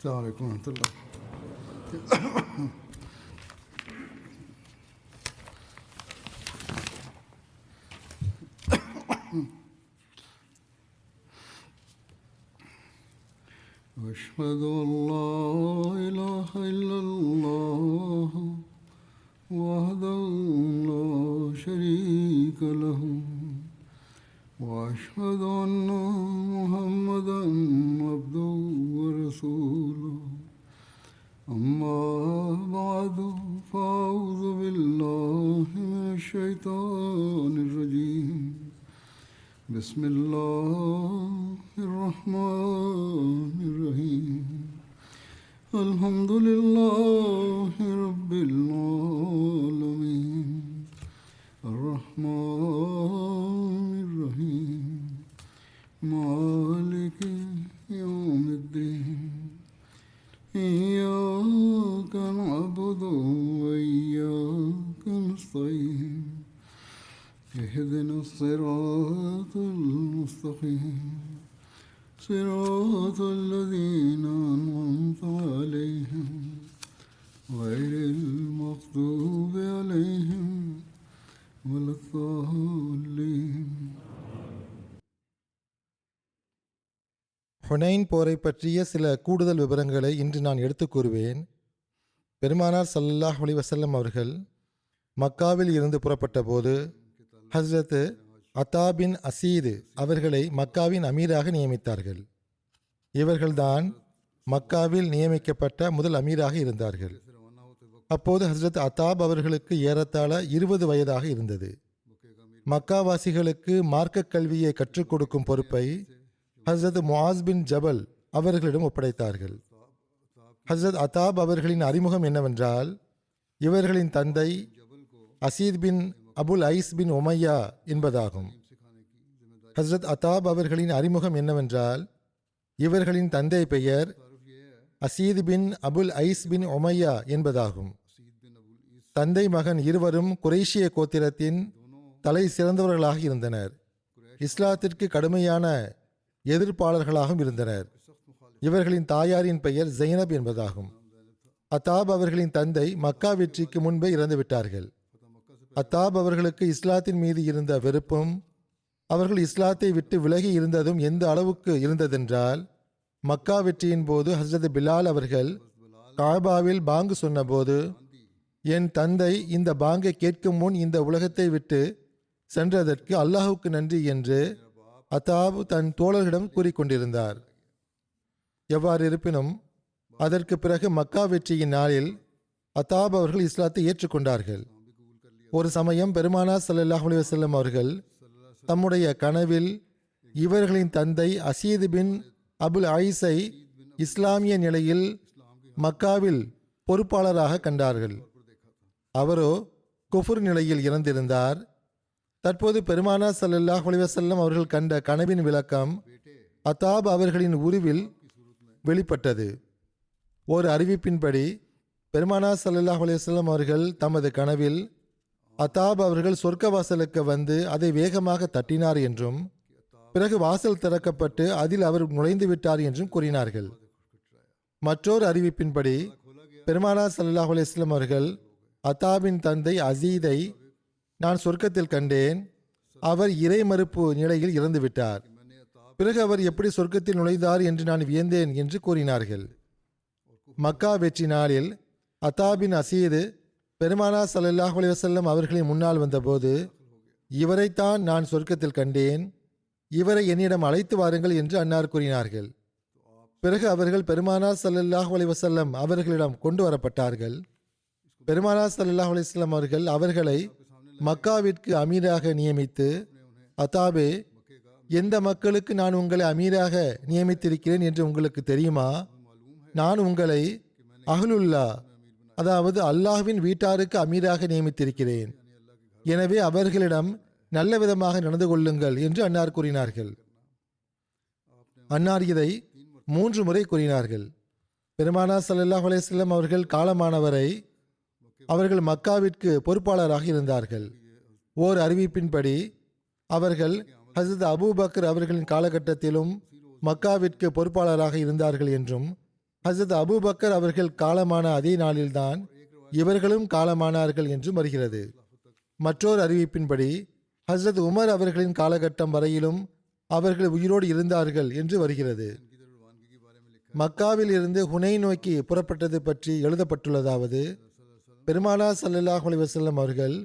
السلام عليكم ورحمة الله. أشهد أن لا إله إلا الله وحده لا شريك له وأشهد أن محمدا عبده ورسوله أما بعد فأعوذ بالله من الشيطان الرجيم بسم الله الرحمن الرحيم الحمد لله رب العالمين الرحمن الرحيم مالك يوم الدين إياك نعبد وإياك نستعين اهدنا الصراط المستقيم صراط الذين أنعمت عليهم غير المغضوب عليهم ولا الضالين. ஹுனைன் போரை பற்றிய சில கூடுதல் விவரங்களை இன்று நான் எடுத்துக் கூறுவேன். பெருமானார் ஸல்லல்லாஹு அலைஹி வஸல்லம் அவர்கள் மக்காவில் இருந்து புறப்பட்ட போது ஹஸ்ரத் அத்தா பின் அசீது அவர்களை மக்காவின் அமீராக நியமித்தார்கள். இவர்கள்தான் மக்காவில் நியமிக்கப்பட்ட முதல் அமீராக இருந்தார்கள். அப்போது ஹஸ்ரத் அத்தாப் அவர்களுக்கு ஏறத்தாழ 20 வயதாக இருந்தது. மக்காவாசிகளுக்கு மார்க்க கல்வியை கற்றுக் கொடுக்கும் பொறுப்பை ஹஸ்ரத் முஆஸ் பின் ஜபல் அவர்களிடம் ஒப்படைத்தார்கள். ஹஸ்ரத் அத்தாப் அவர்களின் அறிமுகம் என்னவென்றால், இவர்களின் தந்தை அசீத் பின் அபுல் ஐஸ் பின் உமையா என்பதாகும். ஹஸ்ரத் அத்தாப் அவர்களின் அறிமுகம் என்னவென்றால், இவர்களின் தந்தை பெயர் அசீத் பின் அபுல் ஐஸ் பின் உமையா என்பதாகும். தந்தை மகன் இருவரும் குறைஷிய கோத்திரத்தின் தலை சிறந்தவர்களாக இருந்தனர். இஸ்லாத்திற்கு கடுமையான எதிர்ப்பாளர்களாகவும் இருந்தனர். இவர்களின் தாயாரின் பெயர் ஜைனப் என்பதாகும். அத்தாப் அவர்களின் தந்தை மக்கா வெற்றிக்கு முன்பே இறந்துவிட்டார்கள். அத்தாப் அவர்களுக்கு இஸ்லாத்தின் மீது இருந்த வெறுப்பும் அவர்கள் இஸ்லாத்தை விட்டு விலகி இருந்ததும் எந்த அளவுக்கு இருந்ததென்றால், மக்கா வெற்றியின் போது ஹஸ்ரத் பிலால் அவர்கள் காபாவில் பாங்கு சொன்னபோது, என் தந்தை இந்த பாங்கை கேட்கும் முன் இந்த உலகத்தை விட்டு சென்றதற்கு அல்லாஹுக்கு நன்றி என்று அத்தாப் தன் தோழர்களிடம் கூறிக்கொண்டிருந்தார். எவ்வாறு இருப்பினும் அதற்கு பிறகு மக்கா வெற்றியின் நாளில் அத்தாப் அவர்கள் இஸ்லாத்தை ஏற்றுக்கொண்டார்கள். ஒரு சமயம் பெருமானார் ஸல்லல்லாஹு அலைஹி வஸல்லம் அவர்கள் தம்முடைய கனவில் இவர்களின் தந்தை அசீத் பின் அபுல் ஐஸை இஸ்லாமிய நிலையில் மக்காவில் பொறுப்பாளராக கண்டார்கள். அவரோ குஃபுர் நிலையில் இறந்திருந்தார். தற்போது பெருமானார் ஸல்லல்லாஹு அலைஹி வஸல்லம் அவர்கள் கண்ட கனவின் விளக்கம் அத்தாப் அவர்களின் உருவில் வெளிப்பட்டது. ஒரு அறிவிப்பின்படி பெருமானார் ஸல்லல்லாஹு அலைஹி வஸல்லம் அவர்கள் தமது கனவில் அத்தாப் அவர்கள் சொர்க்க வாசலுக்கு வந்து அதை வேகமாக தட்டினார் என்றும், பிறகு வாசல் திறக்கப்பட்டு அதில் அவர் நுழைந்து விட்டார் என்றும் கூறினார்கள். மற்றொரு அறிவிப்பின்படி பெருமானார் ஸல்லல்லாஹு அலைஹி வஸல்லம் அவர்கள் அத்தாபின் தந்தை அசீதை நான் சொர்க்கத்தில் கண்டேன், அவர் இறை மறுப்பு நிலையில் இறந்துவிட்டார், பிறகு அவர் எப்படி சொர்க்கத்தில் நுழைந்தார் என்று நான் வியந்தேன் என்று கூறினார்கள். மக்கா வெற்றி நாளில் அத்தாபின் அசீது பெருமானார் ஸல்லல்லாஹு அலைஹி வஸல்லம் அவர்களின் முன்னால் வந்தபோது, இவரைத்தான் நான் சொர்க்கத்தில் கண்டேன், இவரை என்னிடம் அழைத்து வாருங்கள் என்று அன்னார் கூறினார்கள். பிறகு அவர்கள் பெருமானார் ஸல்லல்லாஹு அலைஹி வஸல்லம் அவர்களிடம் கொண்டு வரப்பட்டார்கள். பெருமானார் ஸல்லல்லாஹு அலைஹி வஸல்லம் அவர்கள் அவர்களை மக்காவிற்கு அமீராக நியமித்து, அத்தாபே, எந்த மக்களுக்கு நான் உங்களை அமீராக நியமித்திருக்கிறேன் என்று உங்களுக்கு தெரியுமா? நான் உங்களை அஹ்லுல்லா, அதாவது அல்லாஹ்வின் வீட்டாருக்கு அமீராக நியமித்திருக்கிறேன். எனவே அவர்களிடம் நல்ல விதமாக நடந்து கொள்ளுங்கள் என்று அன்னார் கூறினார்கள். அன்னார் இதை 3 முறை கூறினார்கள். பெருமானார் ஸல்லல்லாஹு அலைஹி வஸல்லம் அவர்கள் காலமானவரை அவர்கள் மக்காவிற்கு பொறுப்பாளராக இருந்தார்கள். ஓர் அறிவிப்பின்படி அவர்கள் ஹஸரத் அபூபக்கர் அவர்களின் காலகட்டத்திலும் மக்காவிற்கு பொறுப்பாளராக இருந்தார்கள் என்றும், ஹசரத் அபூபக்கர் அவர்கள் காலமான அதே நாளில்தான் இவர்களும் காலமானார்கள் என்றும் வருகிறது. மற்றொரு அறிவிப்பின்படி ஹசரத் உமர் அவர்களின் காலகட்டம் வரையிலும் அவர்கள் உயிரோடு இருந்தார்கள் என்று வருகிறது. மக்காவில் இருந்து ஹுனைன் நோக்கி புறப்பட்டது பற்றி எழுதப்பட்டுள்ளதாவது, பெருமானார் ஸல்லல்லாஹு அலைஹி வஸல்லம் அவர்கள்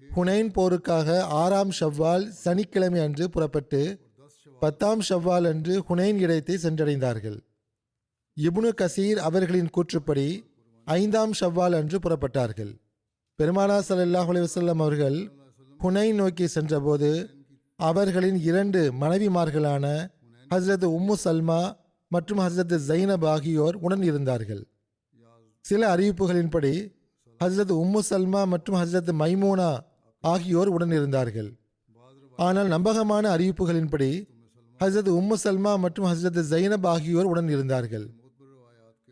ஹுனைன் போருக்காக 6ஆம் ஷவ்வால் சனிக்கிழமை அன்று புறப்பட்டு 10ஆம் ஷவ்வால் அன்று ஹுனைன் இடத்தை சென்றடைந்தார்கள். இப்னு கசீர் அவர்களின் கூற்றுப்படி 5ஆம் ஷவ்வால் அன்று புறப்பட்டார்கள். பெருமானார் ஸல்லல்லாஹு அலைஹி வஸல்லம் அவர்கள் ஹுனைன் நோக்கி சென்றபோது அவர்களின் 2 மனைவிமார்களான ஹஸ்ரத் உம்மு சல்மா மற்றும் ஹஸ்ரத் ஜைனப் ஆகியோர் உடன் இருந்தார்கள். சில அறிவிப்புகளின்படி ஹஸ்ரத் உம்மு சல்மா மற்றும் ஹஸ்ரத் மைமூனா ஆகியோர் உடன் இருந்தார்கள். ஆனால் நம்பகமான அறிவிப்புகளின்படி ஹஸ்ரத் உம்மு சல்மா மற்றும் ஹஸ்ரத் ஜைனப் ஆகியோர் உடன் இருந்தார்கள்.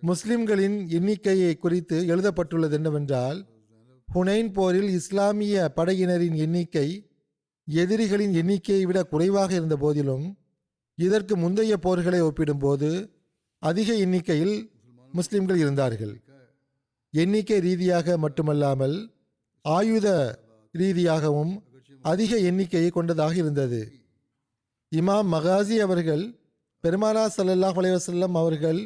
முஸ்லிம்களின் எண்ணிக்கையை குறித்து எழுதப்பட்டுள்ளது என்னவென்றால், ஹுனைன் போரில் இஸ்லாமிய படையினரின் எண்ணிக்கை எதிரிகளின் எண்ணிக்கையை விட குறைவாக இருந்த போதிலும் இதற்கு முந்தைய போர்களை ஒப்பிடும்போது அதிக எண்ணிக்கையில் முஸ்லிம்கள் இருந்தார்கள். எண்ணிக்கை ரீதியாக மட்டுமல்லாமல் ஆயுத ரீதியாகவும் அதிக எண்ணிக்கையை கொண்டதாக இருந்தது. இமாம் மகாசி அவர்கள் பெருமானார் ஸல்லல்லாஹு அலைஹி வஸல்லம் அவர்கள்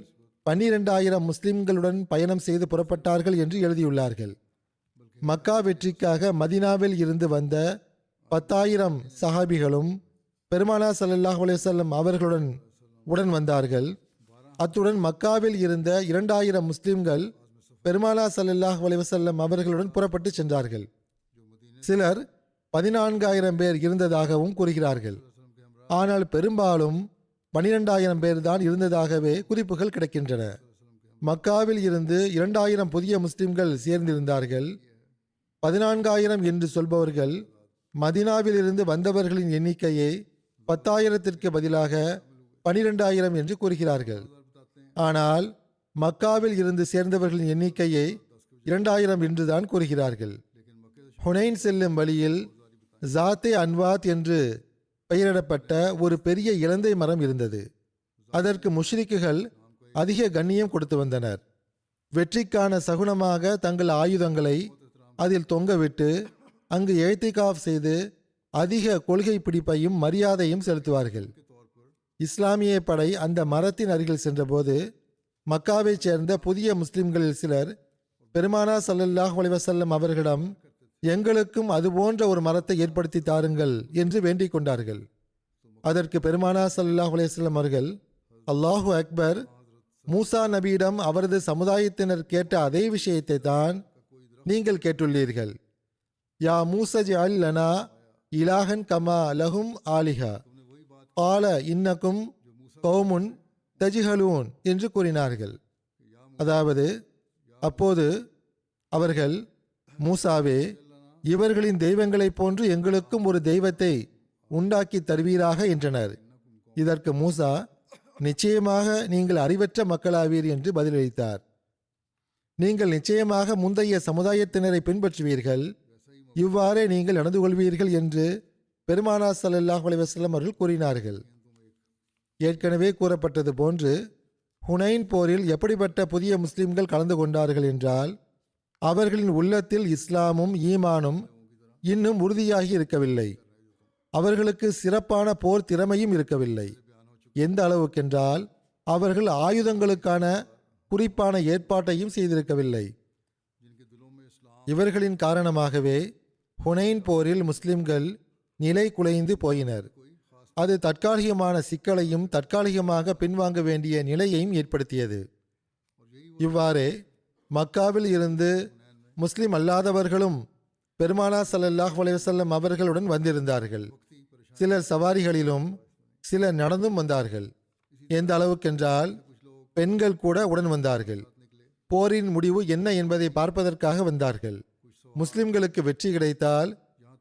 12,000 முஸ்லிம்களுடன் பயணம் செய்து புறப்பட்டார்கள் என்று எழுதியுள்ளார்கள். மக்கா வெற்றிக்காக மதினாவில் இருந்து வந்த 10,000 சஹாபிகளும் பெருமானார் ஸல்லல்லாஹு அலைஹி வஸல்லம் அவர்களுடன் வந்தார்கள். அத்துடன் மக்காவில் இருந்த 2,000 முஸ்லிம்கள் பெருமானார் ஸல்லல்லாஹு அலைஹி வஸல்லம் அவர்களுடன் புறப்பட்டு சென்றார்கள். சிலர் 14,000 பேர் இருந்ததாகவும் கூறுகிறார்கள். ஆனால் பெரும்பாலும் 12,000 பேர் தான் இருந்ததாகவே குறிப்புகள் கிடைக்கின்றன. மக்காவில் இருந்து 2,000 புதிய முஸ்லிம்கள் சேர்ந்திருந்தார்கள். 14,000 என்று சொல்பவர்கள் மதினாவில் இருந்து வந்தவர்களின் எண்ணிக்கையை 10,000ற்கு பதிலாக 12,000 என்று கூறுகிறார்கள். ஆனால் மக்காவில் இருந்து சேர்ந்தவர்களின் எண்ணிக்கையை 2,000 என்றுதான் கூறுகிறார்கள். ஹுனைன் செல்லும் வழியில் ஜாத்தே அன்வாத் என்று பெயரிடப்பட்ட ஒரு பெரிய இலந்தை மரம் இருந்தது. அதற்கு முஷ்ரிக்குகள் அதிக கண்ணியம் கொடுத்து வந்தனர். வெற்றிக்கான சகுனமாக தங்கள் ஆயுதங்களை அதில் தொங்கவிட்டு அங்கு இழ்திகாஃப் செய்து அதிக கொள்கை பிடிப்பையும் மரியாதையும் செலுத்துவார்கள். இஸ்லாமிய படை அந்த மரத்தின் அருகில் சென்றபோது மக்காவைச் சேர்ந்த புதிய முஸ்லிம்களில் சிலர் பெருமானார் ஸல்லல்லாஹு அலைஹி வஸல்லம் அவர்களிடம் எங்களுக்கும் அதுபோன்ற ஒரு மரத்தை ஏற்படுத்தி தாருங்கள் என்று வேண்டிக் கொண்டார்கள். அதற்கு பெருமானார் ஸல்லல்லாஹு அலைஹி வஸல்லம் அவர்கள், அல்லாஹு அக்பர், மூசா நபியிடம் அவரது சமுதாயத்தினர் கேட்ட அதே விஷயத்தை தான் நீங்கள் கேட்டுள்ளீர்கள். யா மூசஜ் அல் லனா இலாஹன் கமா லஹும் ஆலிஹா பால இன்னக்கும் கௌமுன் தஜிஹலூன் என்று கூறினார்கள். அதாவது, அப்போது அவர்கள், மூசாவே, இவர்களின் தெய்வங்களைப் போன்று எங்களுக்கும் ஒரு தெய்வத்தை உண்டாக்கி தருவீராக என்றனர். இதற்கு மூசா, நிச்சயமாக நீங்கள் அறிவற்ற மக்களாவீர் என்று பதிலளித்தார். நீங்கள் நிச்சயமாக முந்தைய சமுதாயத்தினரை பின்பற்றுவீர்கள், இவ்வாறே நீங்கள் நடந்து கொள்வீர்கள் என்று பெருமானார் ஸல்லல்லாஹு அலைஹி வஸல்லம் அவர்கள் கூறினார்கள். ஏற்கனவே கூறப்பட்டது போன்று ஹுனைன் போரில் எப்படிப்பட்ட புதிய முஸ்லிம்கள் கலந்து கொண்டார்கள் என்றால், அவர்களின் உள்ளத்தில் இஸ்லாமும் ஈமானும் இன்னும் உறுதியாகி இருக்கவில்லை. அவர்களுக்கு சிறப்பான போர் திறமையும் இருக்கவில்லை. எந்த அளவுக்கென்றால் அவர்கள் ஆயுதங்களுக்கான குறிப்பான ஏற்பாட்டையும் செய்திருக்கவில்லை. இவர்களின் காரணமாகவே ஹுனைன் போரில் முஸ்லிம்கள் நிலை குலைந்து போயினர். அது தற்காலிகமான சிக்கலையும் தற்காலிகமாக பின்வாங்க வேண்டிய நிலையையும் ஏற்படுத்தியது. இவ்வாறே மக்காவில் இருந்து முஸ்லிம் அல்லாதவர்களும் பெருமானார் ஸல்லல்லாஹு அலைஹி வஸல்லம் அவர்களுடன் வந்திருந்தார்கள். சிலர் சவாரிகளிலும் சிலர் நடந்தும் வந்தார்கள். எந்த அளவுக்கென்றால் பெண்கள் கூட உடன் வந்தார்கள். போரின் முடிவு என்ன என்பதை பார்ப்பதற்காக வந்தார்கள். முஸ்லிம்களுக்கு வெற்றி கிடைத்தால்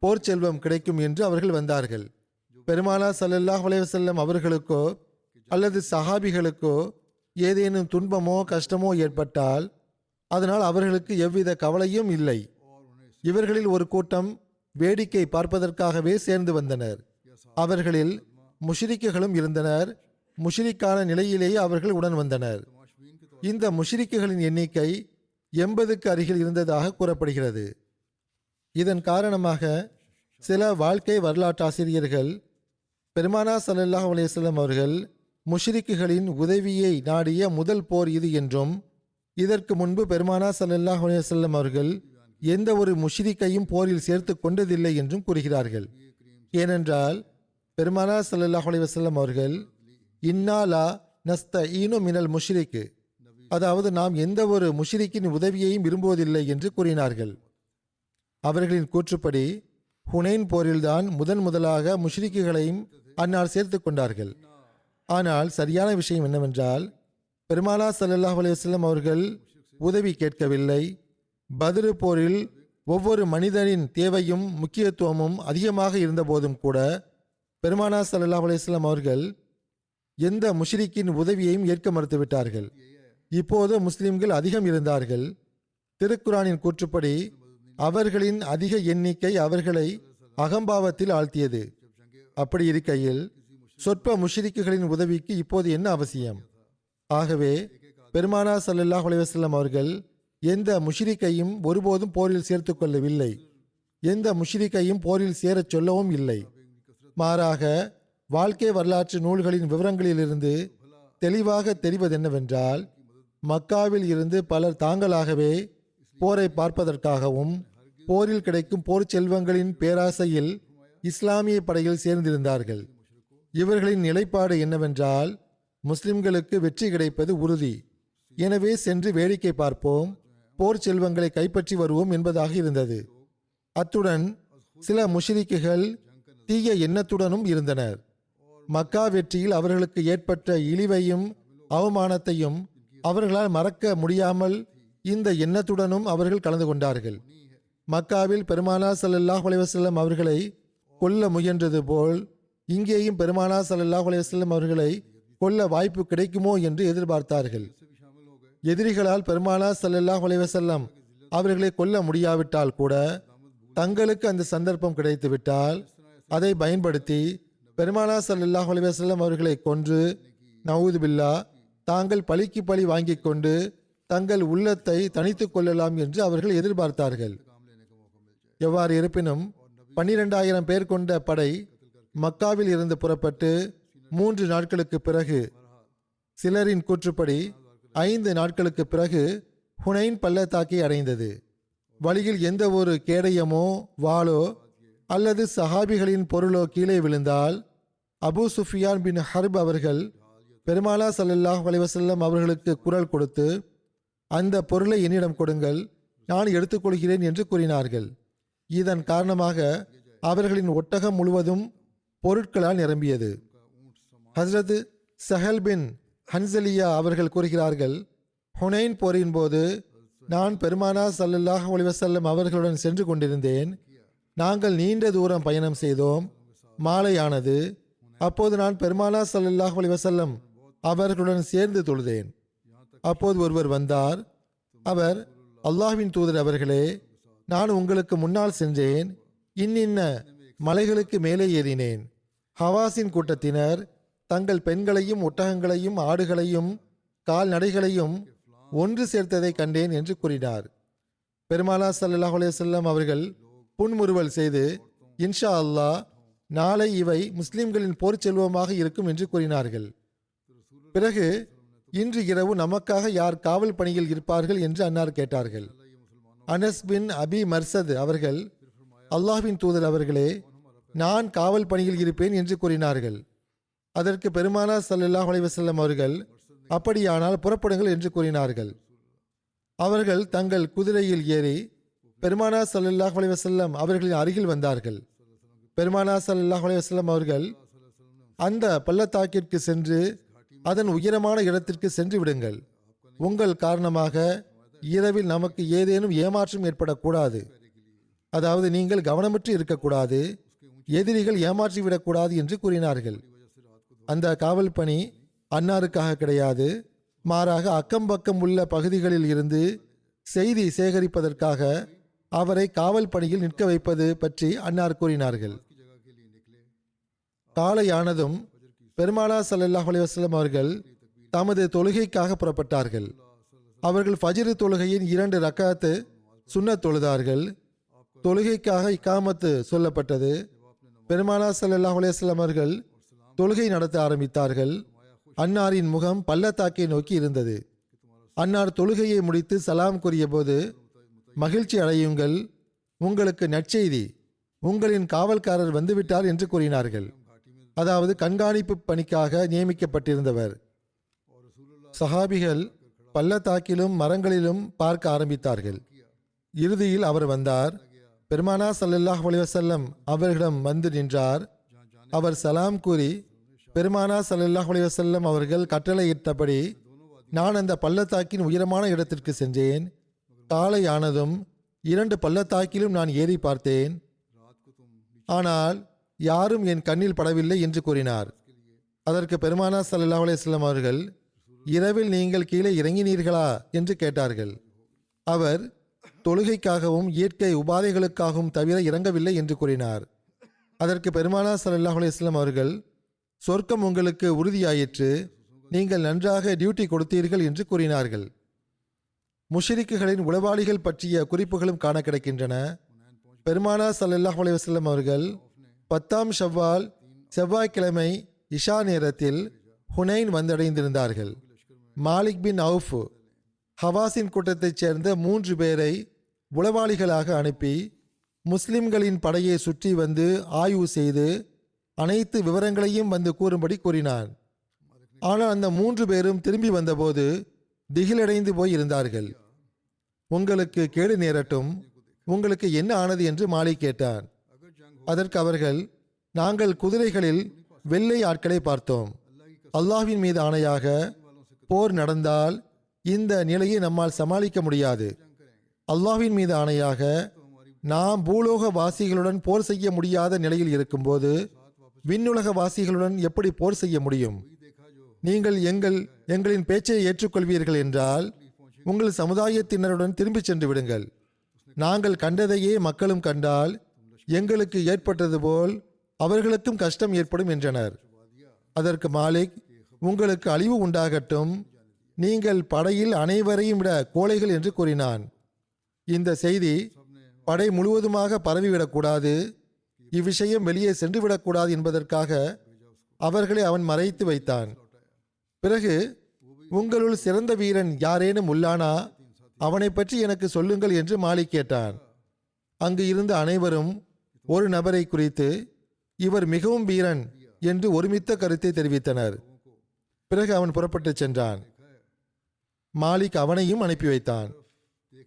போர் செல்வம் கிடைக்கும் என்று அவர்கள் வந்தார்கள். பெருமானார் ஸல்லல்லாஹு அலைஹி வஸல்லம் அவர்களுக்கோ அல்லது சஹாபிகளுக்கோ ஏதேனும் துன்பமோ கஷ்டமோ ஏற்பட்டால் அதனால் அவர்களுக்கு எவ்வித கவலையும் இல்லை. இவர்களில் ஒரு கூட்டம் வேடிக்கை பார்ப்பதற்காகவே சேர்ந்து வந்தனர். அவர்களில் முஷ்ரிக்குகளும் இருந்தனர். முஷ்ரிக்கான நிலையிலேயே அவர்கள் உடன் வந்தனர். இந்த முஷ்ரிக்குகளின் எண்ணிக்கை 80க்கு அருகில் இருந்ததாக கூறப்படுகிறது. இதன் காரணமாக சில வாழ்க்கை வரலாற்றாசிரியர்கள் பெருமானா ஸல்லல்லாஹு அலைஹி வஸல்லம் அவர்கள் முஷ்ரிக்குகளின் உதவியை நாடிய முதல் போர் இது என்றும், இதற்கு முன்பு பெருமானா ஸல்லல்லாஹு அலைஹி வஸல்லம் அவர்கள் எந்த ஒரு முஷ்ரிக்கையும் போரில் சேர்த்து கொண்டதில்லை என்றும் கூறுகிறார்கள். ஏனென்றால் பெருமானா ஸல்லல்லாஹு அலைஹி வஸல்லம் அவர்கள் இன்னா லா நஸ்தஈனு மினல் முஷ்ரிக், அதாவது நாம் எந்த ஒரு முஷ்ரிக்கின் உதவியையும் விரும்புவதில்லை என்று கூறினார்கள். அவர்களின் கூற்றுப்படி ஹுனைன் போரில்தான் முதலாக முஷ்ரிக்குகளையும் அன்னார் சேர்த்து கொண்டார்கள். ஆனால் சரியான விஷயம் என்னவென்றால் பெருமானா ஸல்லல்லாஹு அலைஹி வஸல்லம் அவர்கள் உதவி கேட்கவில்லை. பத்ர் போரில் ஒவ்வொரு மனிதனின் தேவையும் முக்கியத்துவமும் அதிகமாக இருந்த போதும் கூட பெருமானா ஸல்லல்லாஹு அலைஹி வஸல்லம் அவர்கள் எந்த முஷ்ரிக்கின் உதவியையும் ஏற்க மறுத்துவிட்டார்கள். இப்போது முஸ்லிம்கள் அதிகம் இருந்தார்கள். திருக்குரானின் கூற்றுப்படி அவர்களின் அதிக எண்ணிக்கை அவர்களை அகம்பாவத்தில் ஆழ்த்தியது. அப்படி இருக்கையில் சொற்ப முஷ்ரிக்குகளின் உதவிக்கு இப்போது என்ன அவசியம்? ஆகவே பெருமானா ஸல்லல்லாஹு அலைஹி வஸல்லம் அவர்கள் எந்த முஷ்ரிக்கையும் ஒருபோதும் போரில் சேர்த்து கொள்ளவில்லை. எந்த முஷ்ரிக்கையும் போரில் சேரச் சொல்லவும் இல்லை. மாறாக வாழ்க்கை வரலாற்று நூல்களின் விவரங்களிலிருந்து தெளிவாக தெரிவதென்னவென்றால் மக்காவில் இருந்து பலர் தாங்களாகவே போரை பார்ப்பதற்காகவும் போரில் கிடைக்கும் போர் செல்வங்களின் பேராசையில் இஸ்லாமிய படையில் சேர்ந்திருந்தார்கள். இவர்களின் நிலைப்பாடு என்னவென்றால் முஸ்லிம்களுக்கு வெற்றி கிடைப்பது உறுதி, எனவே சென்று வேடிக்கை பார்ப்போம், போர் செல்வங்களை கைப்பற்றி வருவோம் என்பதாக இருந்தது. அத்துடன் சில முஷ்ரிக்குகள் தீய எண்ணத்துடனும் இருந்தனர். மக்கா வெற்றியில் அவர்களுக்கு ஏற்பட்ட இழிவையும் அவமானத்தையும் அவர்களால் மறக்க முடியாமல் இந்த எண்ணத்துடனும் அவர்கள் கலந்து கொண்டார்கள். மக்காவில் பெருமானா ஸல்லல்லாஹு அலைஹி வஸல்லம் அவர்களை கொல்ல முயன்றது போல் இங்கேயும் பெருமானா ஸல்லல்லாஹு அலைஹி வஸல்லம் அவர்களை கொல்ல வாய்ப்பு கிடைக்குமோ என்று எதிர்பார்த்தார்கள். எதிரிகளால் பெருமானா ஸல்லல்லாஹு அலைஹி வஸல்லம் அவர்களை கொல்ல முடியாவிட்டால் கூட தங்களுக்கு அந்த சந்தர்ப்பம் கிடைத்துவிட்டால் அதை பயன்படுத்தி பெருமானா ஸல்லல்லாஹு அலைஹி வஸல்லம் அவர்களை கொன்று நஊது பில்லாஹ் தாங்கள் பழிக்கு பழி வாங்கிக் கொண்டு தங்கள் உள்ளத்தை தனித்துக் கொள்ளலாம் என்று அவர்கள் எதிர்பார்த்தார்கள். எவ்வாறு இருப்பினும் 12,000 பேர் கொண்ட படை மக்காவில் இருந்து புறப்பட்டு 3 நாட்களுக்கு பிறகு, சிலரின் கூற்றுப்படி 5 நாட்களுக்கு பிறகு ஹுனைன் பள்ளத்தாக்கை அடைந்தது. வழியில் எந்த ஒரு கேடயமோ வாளோ அல்லது சஹாபிகளின் பொருளோ கீழே விழுந்தால் அபூ சுஃபியான் பின் ஹர்ப் அவர்கள் பெருமானா ஸல்லல்லாஹு அலைஹி வஸல்லம் அவர்களுக்கு குரல் கொடுத்து அந்த பொருளை என்னிடம் கொடுங்கள், நான் எடுத்துக்கொள்கிறேன் என்று கூறினார்கள். இதன் காரணமாக அவர்களின் ஒட்டகம் முழுவதும் பொருட்களால் நிரம்பியது. ஹஸ்ரத் சஹல் பின் ஹன்சலியா அவர்கள் கூறுகிறார்கள், ஹுனைன் போரின் போது நான் பெருமானா ஸல்லல்லாஹு அலைஹி வஸல்லம் அவர்களுடன் சென்று கொண்டிருந்தேன். நாங்கள் நீண்ட தூரம் பயணம் செய்தோம். மாலையானது. அப்போது நான் பெருமானா ஸல்லல்லாஹு அலைஹி வஸல்லம் அவர்களுடன் சேர்ந்து தொழுதேன். அப்போது ஒருவர் வந்தார். அவர், அல்லாஹ்வின் தூதர் அவர்களே, நான் உங்களுக்கு முன்னால் சென்றேன், இன்னின்ன மலைகளுக்கு மேலே ஏறினேன். ஹவாஸின் கூட்டத்தினர் தங்கள் பெண்களையும் ஒட்டகங்களையும் ஆடுகளையும் கால்நடைகளையும் ஒன்று சேர்த்ததை கண்டேன் என்று கூறினார். பெருமானா ஸல்லல்லாஹு அலைஹி வஸல்லம் அவர்கள் புன்முறுவல் செய்து, இன்ஷா அல்லாஹ் நாளை இவை முஸ்லிம்களின் போர் செல்வமாக இருக்கும் என்று கூறினார்கள். பிறகு இன்று இரவு நமக்காக யார் காவல் பணியில் இருப்பார்கள் என்று அன்னார் கேட்டார்கள். அனஸ் பின் அபி மர்சத் அவர்கள், அல்லாஹ்வின் தூதர் அவர்களே, நான் காவல் பணியில் இருப்பேன் என்று கூறினார்கள். அதற்கு பெருமானா ஸல்லல்லாஹு அலைஹி வஸல்லம் அவர்கள், அப்படியானால் புறப்படுங்கள் என்று கூறினார்கள். அவர்கள் தங்கள் குதிரையில் ஏறி பெருமானா ஸல்லல்லாஹு அலைஹி வஸல்லம் அவர்களின் அருகில் வந்தார்கள். பெருமானா ஸல்லல்லாஹு அலைஹி வஸல்லம் அவர்கள், அந்த பள்ளத்தாக்கிற்கு சென்று அதன் உயரமான இடத்திற்கு சென்று விடுங்கள். உங்கள் காரணமாக இரவில் நமக்கு ஏதேனும் ஏமாற்றம் ஏற்படக்கூடாது. அதாவது நீங்கள் கவனமற்று இருக்கக்கூடாது, எதிரிகள் ஏமாற்றிவிடக்கூடாது என்று கூறினார்கள். அந்த காவல் பணி அன்னாருக்காக கிடையாது, மாறாக அக்கம் பக்கம் உள்ள பகுதிகளில் இருந்து செய்தி சேகரிப்பதற்காக அவரை காவல் பணியில் நிற்க வைப்பது பற்றி அன்னார் கூறினார்கள். காலையானதும் பெருமானா ஸல்லல்லாஹு அலைஹி வஸல்லம் அவர்கள் தமது தொழுகைக்காக புறப்பட்டார்கள். அவர்கள் ஃபஜ்ர் தொழுகையின் 2 ரக்காத்து சுன்னத் தொழுதார்கள். தொழுகைக்காக இக்காமத்து சொல்லப்பட்டது. பெருமானா ஸல்லல்லாஹு அலைஹி வஸல்லம் அவர்கள் தொழுகை நடத்த ஆரம்பித்தார்கள். அன்னாரின் முகம் பள்ளத்தாக்கை நோக்கி இருந்தது. அன்னார் தொழுகையை முடித்து சலாம் கூறிய போது, மகிழ்ச்சி அடையுங்கள், உங்களுக்கு நற்செய்தி, உங்களின் காவல்காரர் வந்துவிட்டார் என்று கூறினார்கள். அதாவது கண்காணிப்பு பணிக்காக நியமிக்கப்பட்டிருந்தவர். சஹாபிகள் பள்ளத்தாக்கிலும் மரங்களிலும் பார்க்க ஆரம்பித்தார்கள். இறுதியில் அவர் வந்தார். பெருமானா ஸல்லல்லாஹு அலைஹி வஸல்லம் அவர்களிடம் வந்து நின்றார். அவர் சலாம் கூறி, பெருமானா ஸல்லல்லாஹு அலைஹி வஸல்லம் அவர்கள் கட்டளையிட்டபடி நான் அந்த பள்ளத்தாக்கின் உயரமான இடத்திற்கு சென்றேன். காலை ஆனதும் 2 பள்ளத்தாக்கிலும் நான் ஏறி பார்த்தேன். ஆனால் யாரும் என் கண்ணில் படவில்லை என்று கூறினார். அதற்கு பெருமானா ஸல்லல்லாஹு அலைஹி வஸல்லம் அவர்கள், இரவில் நீங்கள் கீழே இறங்கினீர்களா என்று கேட்டார்கள். அவர் தொழுகைக்காகவும் இயற்கை உபாதைகளுக்காகவும் தவிர இறங்கவில்லை என்று கூறினார். அதற்கு பெருமானா ஸல்லல்லாஹு அலைஹி வஸல்லம் அவர்கள், சொர்க்கம் உங்களுக்கு உறுதியாயிற்று, நீங்கள் நன்றாக டியூட்டி கொடுத்தீர்கள் என்று கூறினார்கள். முஷ்ரிக்குகளின் உளவாளிகள் பற்றிய குறிப்புகளும் காண கிடைக்கின்றன. பெருமானா ஸல்லல்லாஹு அலைஹி வஸல்லம் அவர்கள் 10ஆம் ஷவ்வால் செவ்வாய்க்கிழமை இஷா நேரத்தில் ஹுனைன் வந்தடைந்திருந்தார்கள். மாலிக் பின் அவுஃப் ஹவாஸின் கூட்டத்தைச் சேர்ந்த 3 பேரை உளவாளிகளாக அனுப்பி முஸ்லிம்களின் படையை சுற்றி வந்து ஆய்வு செய்து அனைத்து விவரங்களையும் வந்து கூறும்படி கூறினான். ஆனால் அந்த 3 பேரும் திரும்பி வந்தபோது திகிலடைந்து போய் இருந்தார்கள். உங்களுக்கு கேடு நேரட்டும், உங்களுக்கு என்ன ஆனது என்று மாலிக் கேட்டான். அதற்கு அவர்கள், நாங்கள் குதிரைகளில் வெள்ளை ஆட்களை பார்த்தோம். அல்லாஹ்வின் மீது ஆணையாக போர் நடந்தால் இந்த நிலையை நம்மால் சமாளிக்க முடியாது. அல்லாஹ்வின் மீது ஆணையாக நாம் பூலோக வாசிகளுடன் போர் செய்ய முடியாத நிலையில் இருக்கும்போது விண்ணுலக வாசிகளுடன் எப்படி போர் செய்ய முடியும்? நீங்கள் எங்களின் பேச்சை ஏற்றுக்கொள்வீர்கள் என்றால் உங்கள் சமுதாயத்தினருடன் திரும்பிச் சென்று விடுங்கள். நாங்கள் கண்டதையே மக்களும் கண்டால் எங்களுக்கு ஏற்பட்டது போல் அவர்களுக்கும் கஷ்டம் ஏற்படும் என்றனர். அதற்கு மாலிக், உங்களுக்கு அழிவு உண்டாகட்டும், நீங்கள் படையில் அனைவரையும் விட கோழைகள் என்று கூறினான். இந்த செய்தி படை முழுவதுமாக பரவிவிடக்கூடாது, இவ்விஷயம் வெளியே சென்றுவிடக்கூடாது என்பதற்காக அவர்களை அவன் மறைத்து வைத்தான். பிறகு, உங்களுள் சிறந்த வீரன் யாரேனும் உள்ளானா, அவனை பற்றி எனக்கு சொல்லுங்கள் என்று மாலிக் கேட்டான். அங்கு இருந்த அனைவரும் ஒரு நபரை குறித்து இவர் மிகவும் வீரன் என்று ஒருமித்த கருத்தை தெரிவித்தனர். பிறகு அவன் புறப்பட்டு சென்றான். மாலிக் அவனையும் அனுப்பி வைத்தான்.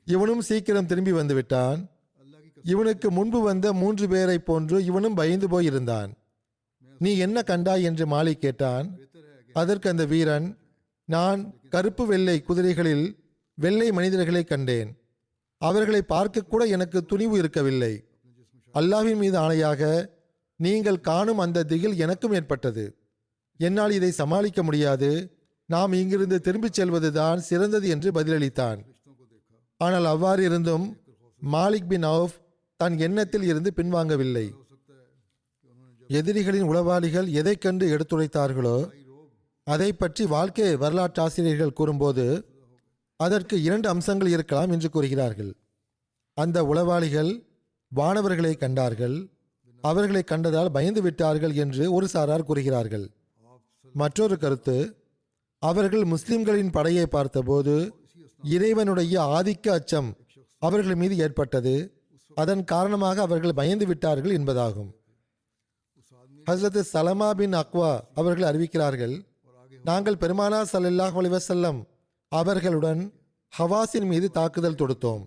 இவனும் சீக்கிரம் திரும்பி வந்து விட்டான். இவனுக்கு முன்பு வந்த 3 பேரை போன்று இவனும் பயந்து போயிருந்தான். நீ என்ன கண்டாய் என்று மாலிக் கேட்டான். அதற்கு அந்த வீரன், நான் கருப்பு வெள்ளை குதிரைகளில் வெள்ளை மனிதர்களை கண்டேன். அவர்களை பார்க்க கூட எனக்கு துணிவு இருக்கவில்லை. அல்லாஹ்வின் மீது ஆணையாக நீங்கள் காணும் அந்த திகில் எனக்கும் ஏற்பட்டது. என்னால் இதை சமாளிக்க முடியாது. நாம் இங்கிருந்து திரும்பிச் செல்வதுதான் சிறந்தது என்று பதிலளித்தான். ஆனால் அவ்வாறு இருந்தும் மாலிக் பின் அவுஃப் தன் எண்ணத்தில் இருந்து பின்வாங்கவில்லை. எதிரிகளின் உளவாளிகள் எதை கண்டு எடுத்துரைத்தார்களோ அதை பற்றி வாழ்க்கை வரலாற்று ஆசிரியர்கள் கூறும்போது அதற்கு 2 அம்சங்கள் இருக்கலாம் என்று கூறுகிறார்கள். அந்த உளவாளிகள் வானவர்களை கண்டார்கள், அவர்களை கண்டதால் பயந்து விட்டார்கள் என்று ஒரு சாரார் கூறுகிறார்கள். மற்றொரு கருத்து, அவர்கள் முஸ்லிம்களின் படையை பார்த்தபோது இறைவனுடைய ஆதிக்க அச்சம் அவர்கள் மீது ஏற்பட்டது, அதன் காரணமாக அவர்கள் பயந்து விட்டார்கள் என்பதாகும். ஹஸ்ரத் சலமா பின் அக்வா அவர்கள் அறிவிக்கிறார்கள், நாங்கள் பெருமானா ஸல்லல்லாஹு அலைஹி வஸல்லம் அவர்களுடன் ஹவாஸின் மீது தாக்குதல் தொடுத்தோம்.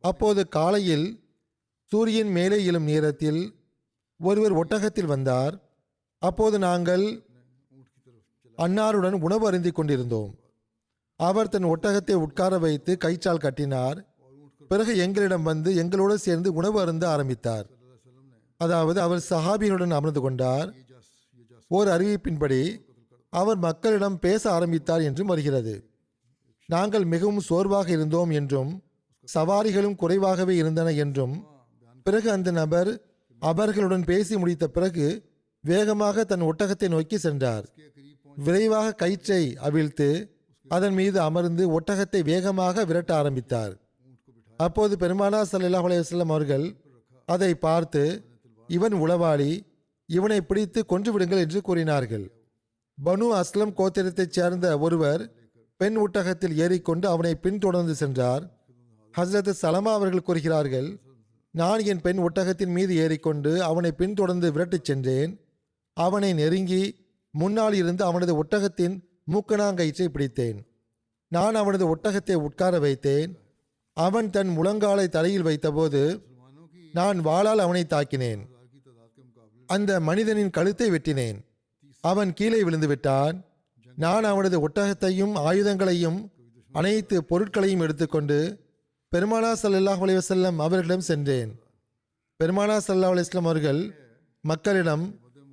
அப்போது காலையில் சூரியன் மேலே எழும் நேரத்தில் ஒருவர் ஒட்டகத்தில் வந்தார். அப்போது நாங்கள் அன்னாருடன் உணவு அருந்தி கொண்டிருந்தோம். அவர் தன் ஒட்டகத்தை உட்கார வைத்து கயிற்றால் கட்டினார். பிறகு எங்களிடம் வந்து எங்களோடு சேர்ந்து உணவு அருந்த ஆரம்பித்தார். அதாவது அவர் சஹாபியுடன் அமர்ந்து கொண்டார். ஓர் அறிவிப்பின்படி அவர் மக்களிடம் பேச ஆரம்பித்தார் என்றும் வருகிறது. நாங்கள் மிகவும் சோர்வாக இருந்தோம் என்றும் சவாரிகளும் குறைவாகவே இருந்தன என்றும், பிறகு அந்த நபர் அவர்களுடன் பேசி முடித்த பிறகு வேகமாக தன் ஒட்டகத்தை நோக்கி சென்றார். விரைவாக கயிற்றை அவிழ்த்து அதன் மீது அமர்ந்து ஒட்டகத்தை வேகமாக விரட்ட ஆரம்பித்தார். அப்போது பெருமானார் ஸல்லல்லாஹு அலைஹி வஸல்லம் அவர்கள் அதை பார்த்து, இவன் உளவாளி, இவனை பிடித்து கொன்றுவிடுங்கள் என்று கூறினார்கள். பனு அஸ்லம் கோத்திரத்தைச் சேர்ந்த ஒருவர் பெண் ஒட்டகத்தில் ஏறிக்கொண்டு அவனை பின்தொடர்ந்து சென்றார். ஹஸ்ரத் சலமா அவர்கள் கூறுகிறார்கள், நான் என் பெண் ஒட்டகத்தின் மீது ஏறிக்கொண்டு அவனை பின்தொடர்ந்து விரட்டிச் சென்றேன். அவனை நெருங்கி முன்னால் இருந்து அவனது ஒட்டகத்தின் மூக்கணாங்கயிற்றை பிடித்தேன். நான் அவனது ஒட்டகத்தை உட்கார வைத்தேன். அவன் தன் முழங்காலை தரையில் வைத்தபோது நான் வாளால் அவனை தாக்கினேன். அந்த மனிதனின் கழுத்தை வெட்டினேன். அவன் கீழே விழுந்து விட்டான். நான் அவனது ஒட்டகத்தையும் ஆயுதங்களையும் அனைத்து பொருட்களையும் எடுத்துக்கொண்டு பெருமானார் ஸல்லல்லாஹு அலைஹி வஸல்லம் அவர்களிடம் சென்றேன். பெருமானார் ஸல்லல்லாஹு அலைஹி வஸல்லம் அவர்கள் மக்களிடம்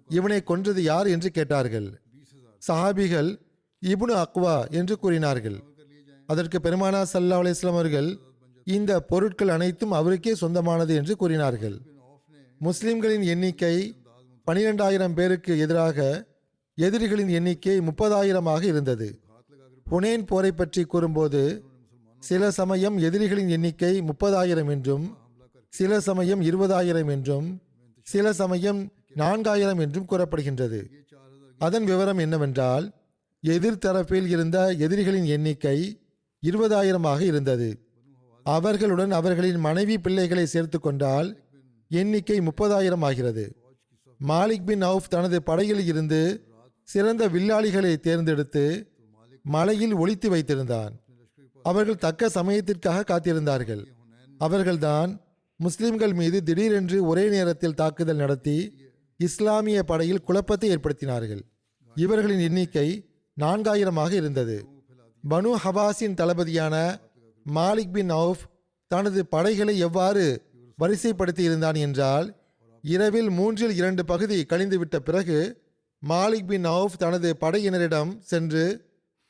இவனை கொன்றது யார் என்று கேட்டார்கள். சஹாபிகள் இப்னு அக்வா என்று கூறினார்கள். அதற்கு பெருமானார் ஸல்லல்லாஹு அலைஹி வஸல்லம் அவர்கள் இந்த பொருட்கள் அனைத்தும் அவருக்கே சொந்தமானது என்று கூறினார்கள். முஸ்லிம்களின் எண்ணிக்கை 12,000 பேருக்கு எதிராக எதிரிகளின் எண்ணிக்கை 30,000 இருந்தது. புனேன் போரை பற்றி கூறும்போது சில சமயம் எதிரிகளின் எண்ணிக்கை 30,000 என்றும், சில சமயம் 20,000 என்றும், சில சமயம் 4,000 என்றும் கூறப்படுகின்றது. அதன் விவரம் என்னவென்றால், எதிர்த்தரப்பில் இருந்த எதிரிகளின் எண்ணிக்கை 20,000 இருந்தது. அவர்களுடன் அவர்களின் மனைவி பிள்ளைகளை சேர்த்து கொண்டால் எண்ணிக்கை 30,000 ஆகிறது. மாலிக் பின் அவுஃப் தனது படையில் இருந்து சிறந்த வில்லாளிகளை தேர்ந்தெடுத்து மலையில் ஒளித்து வைத்திருந்தான். அவர்கள் தக்க சமயத்திற்காக காத்திருந்தார்கள். அவர்கள்தான் முஸ்லிம்கள் மீது திடீரென்று ஒரே நேரத்தில் தாக்குதல் நடத்தி இஸ்லாமிய படையில் குழப்பத்தை ஏற்படுத்தினார்கள். இவர்களின் எண்ணிக்கை 4,000 இருந்தது. பனு ஹவாஸின் தளபதியான மாலிக் பின் அவுஃப் தனது படைகளை எவ்வாறு வரிசைப்படுத்தி இருந்தான் என்றால், இரவில் 2/3 பகுதி கழிந்துவிட்ட பிறகு மாலிக் பின் அவுஃப் தனது படையினரிடம் சென்று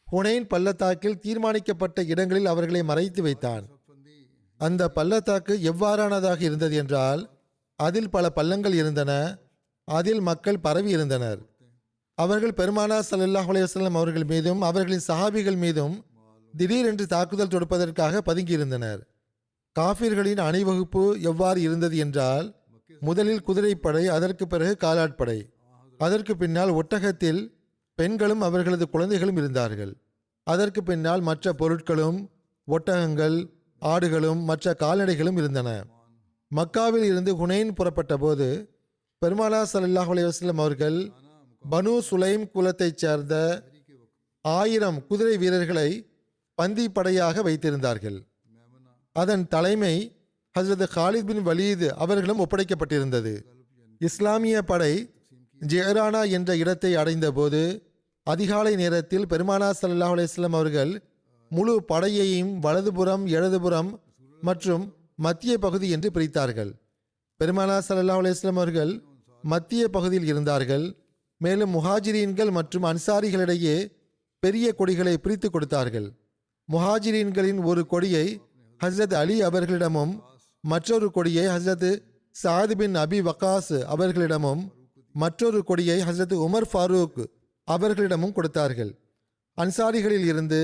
ஹுனைன் பள்ளத்தாக்கில் தீர்மானிக்கப்பட்ட இடங்களில் அவர்களை மறைத்து வைத்தான். அந்த பள்ளத்தாக்கு எவ்வாறானதாக இருந்தது என்றால், அதில் பல பள்ளங்கள் இருந்தன. அதில் மக்கள் பரவி இருந்தனர். அவர்கள் பெருமானார் ஸல்லல்லாஹு அலைஹி வஸல்லம் அவர்கள் மீதும் அவர்களின் சஹாபிகள் மீதும் திடீரென்று தாக்குதல் தொடுப்பதற்காக பதுங்கியிருந்தனர். காஃபிர்களின் அணிவகுப்பு எவ்வாறு இருந்தது என்றால், முதலில் குதிரைப்படை, அதற்கு பிறகு காலாட்படை, அதற்கு பின்னால் ஒட்டகத்தில் பெண்களும் அவர்களது குழந்தைகளும் இருந்தார்கள். அதற்கு பின்னால் மற்ற பொருட்களும், ஒட்டகங்கள், ஆடுகளும் மற்ற கால்நடைகளும் இருந்தன. மக்காவில் இருந்து ஹுனைன் புறப்பட்ட போது பெருமானார் ஸல்லல்லாஹு அலைஹி வஸல்லம் அவர்கள் பனு சுலைம் குலத்தைச் சேர்ந்த 1000 குதிரை வீரர்களை பந்தி படையாக வைத்திருந்தார்கள். அதன் தலைமை ஹஸ்ரத் காலித் பின் வலீத் அவர்களும் ஒப்படைக்கப்பட்டிருந்தது. இஸ்லாமிய படை ஜெஹரானா என்ற இடத்தை அடைந்த போது அதிகாலை நேரத்தில் பெருமானார் ஸல்லல்லாஹு அலைஹி வஸல்லம் அவர்கள் முழு படையையும் வலதுபுறம், இடதுபுறம் மற்றும் மத்திய பகுதி என்று பிரித்தார்கள். பெருமானார் ஸல்லல்லாஹு அலைஹி வஸல்லம் அவர்கள் மத்திய பகுதியில் இருந்தார்கள். மேலும் முஹாஜிரீன்கள் மற்றும் அன்சாரிகளிடையே பெரிய கொடிகளை பிரித்து கொடுத்தார்கள். முஹாஜிரீன்களின் ஒரு கொடியை ஹஸ்ரத் அலி அவர்களிடமும், மற்றொரு கொடியை ஹஸ்ரத் சாத் பின் அபி வக்காஸ் அவர்களிடமும், மற்றொரு கொடியை ஹஸ்ரத் உமர் ஃபாரூக் அவர்களிடமும் கொடுத்தார்கள். அன்சாரிகளில் இருந்து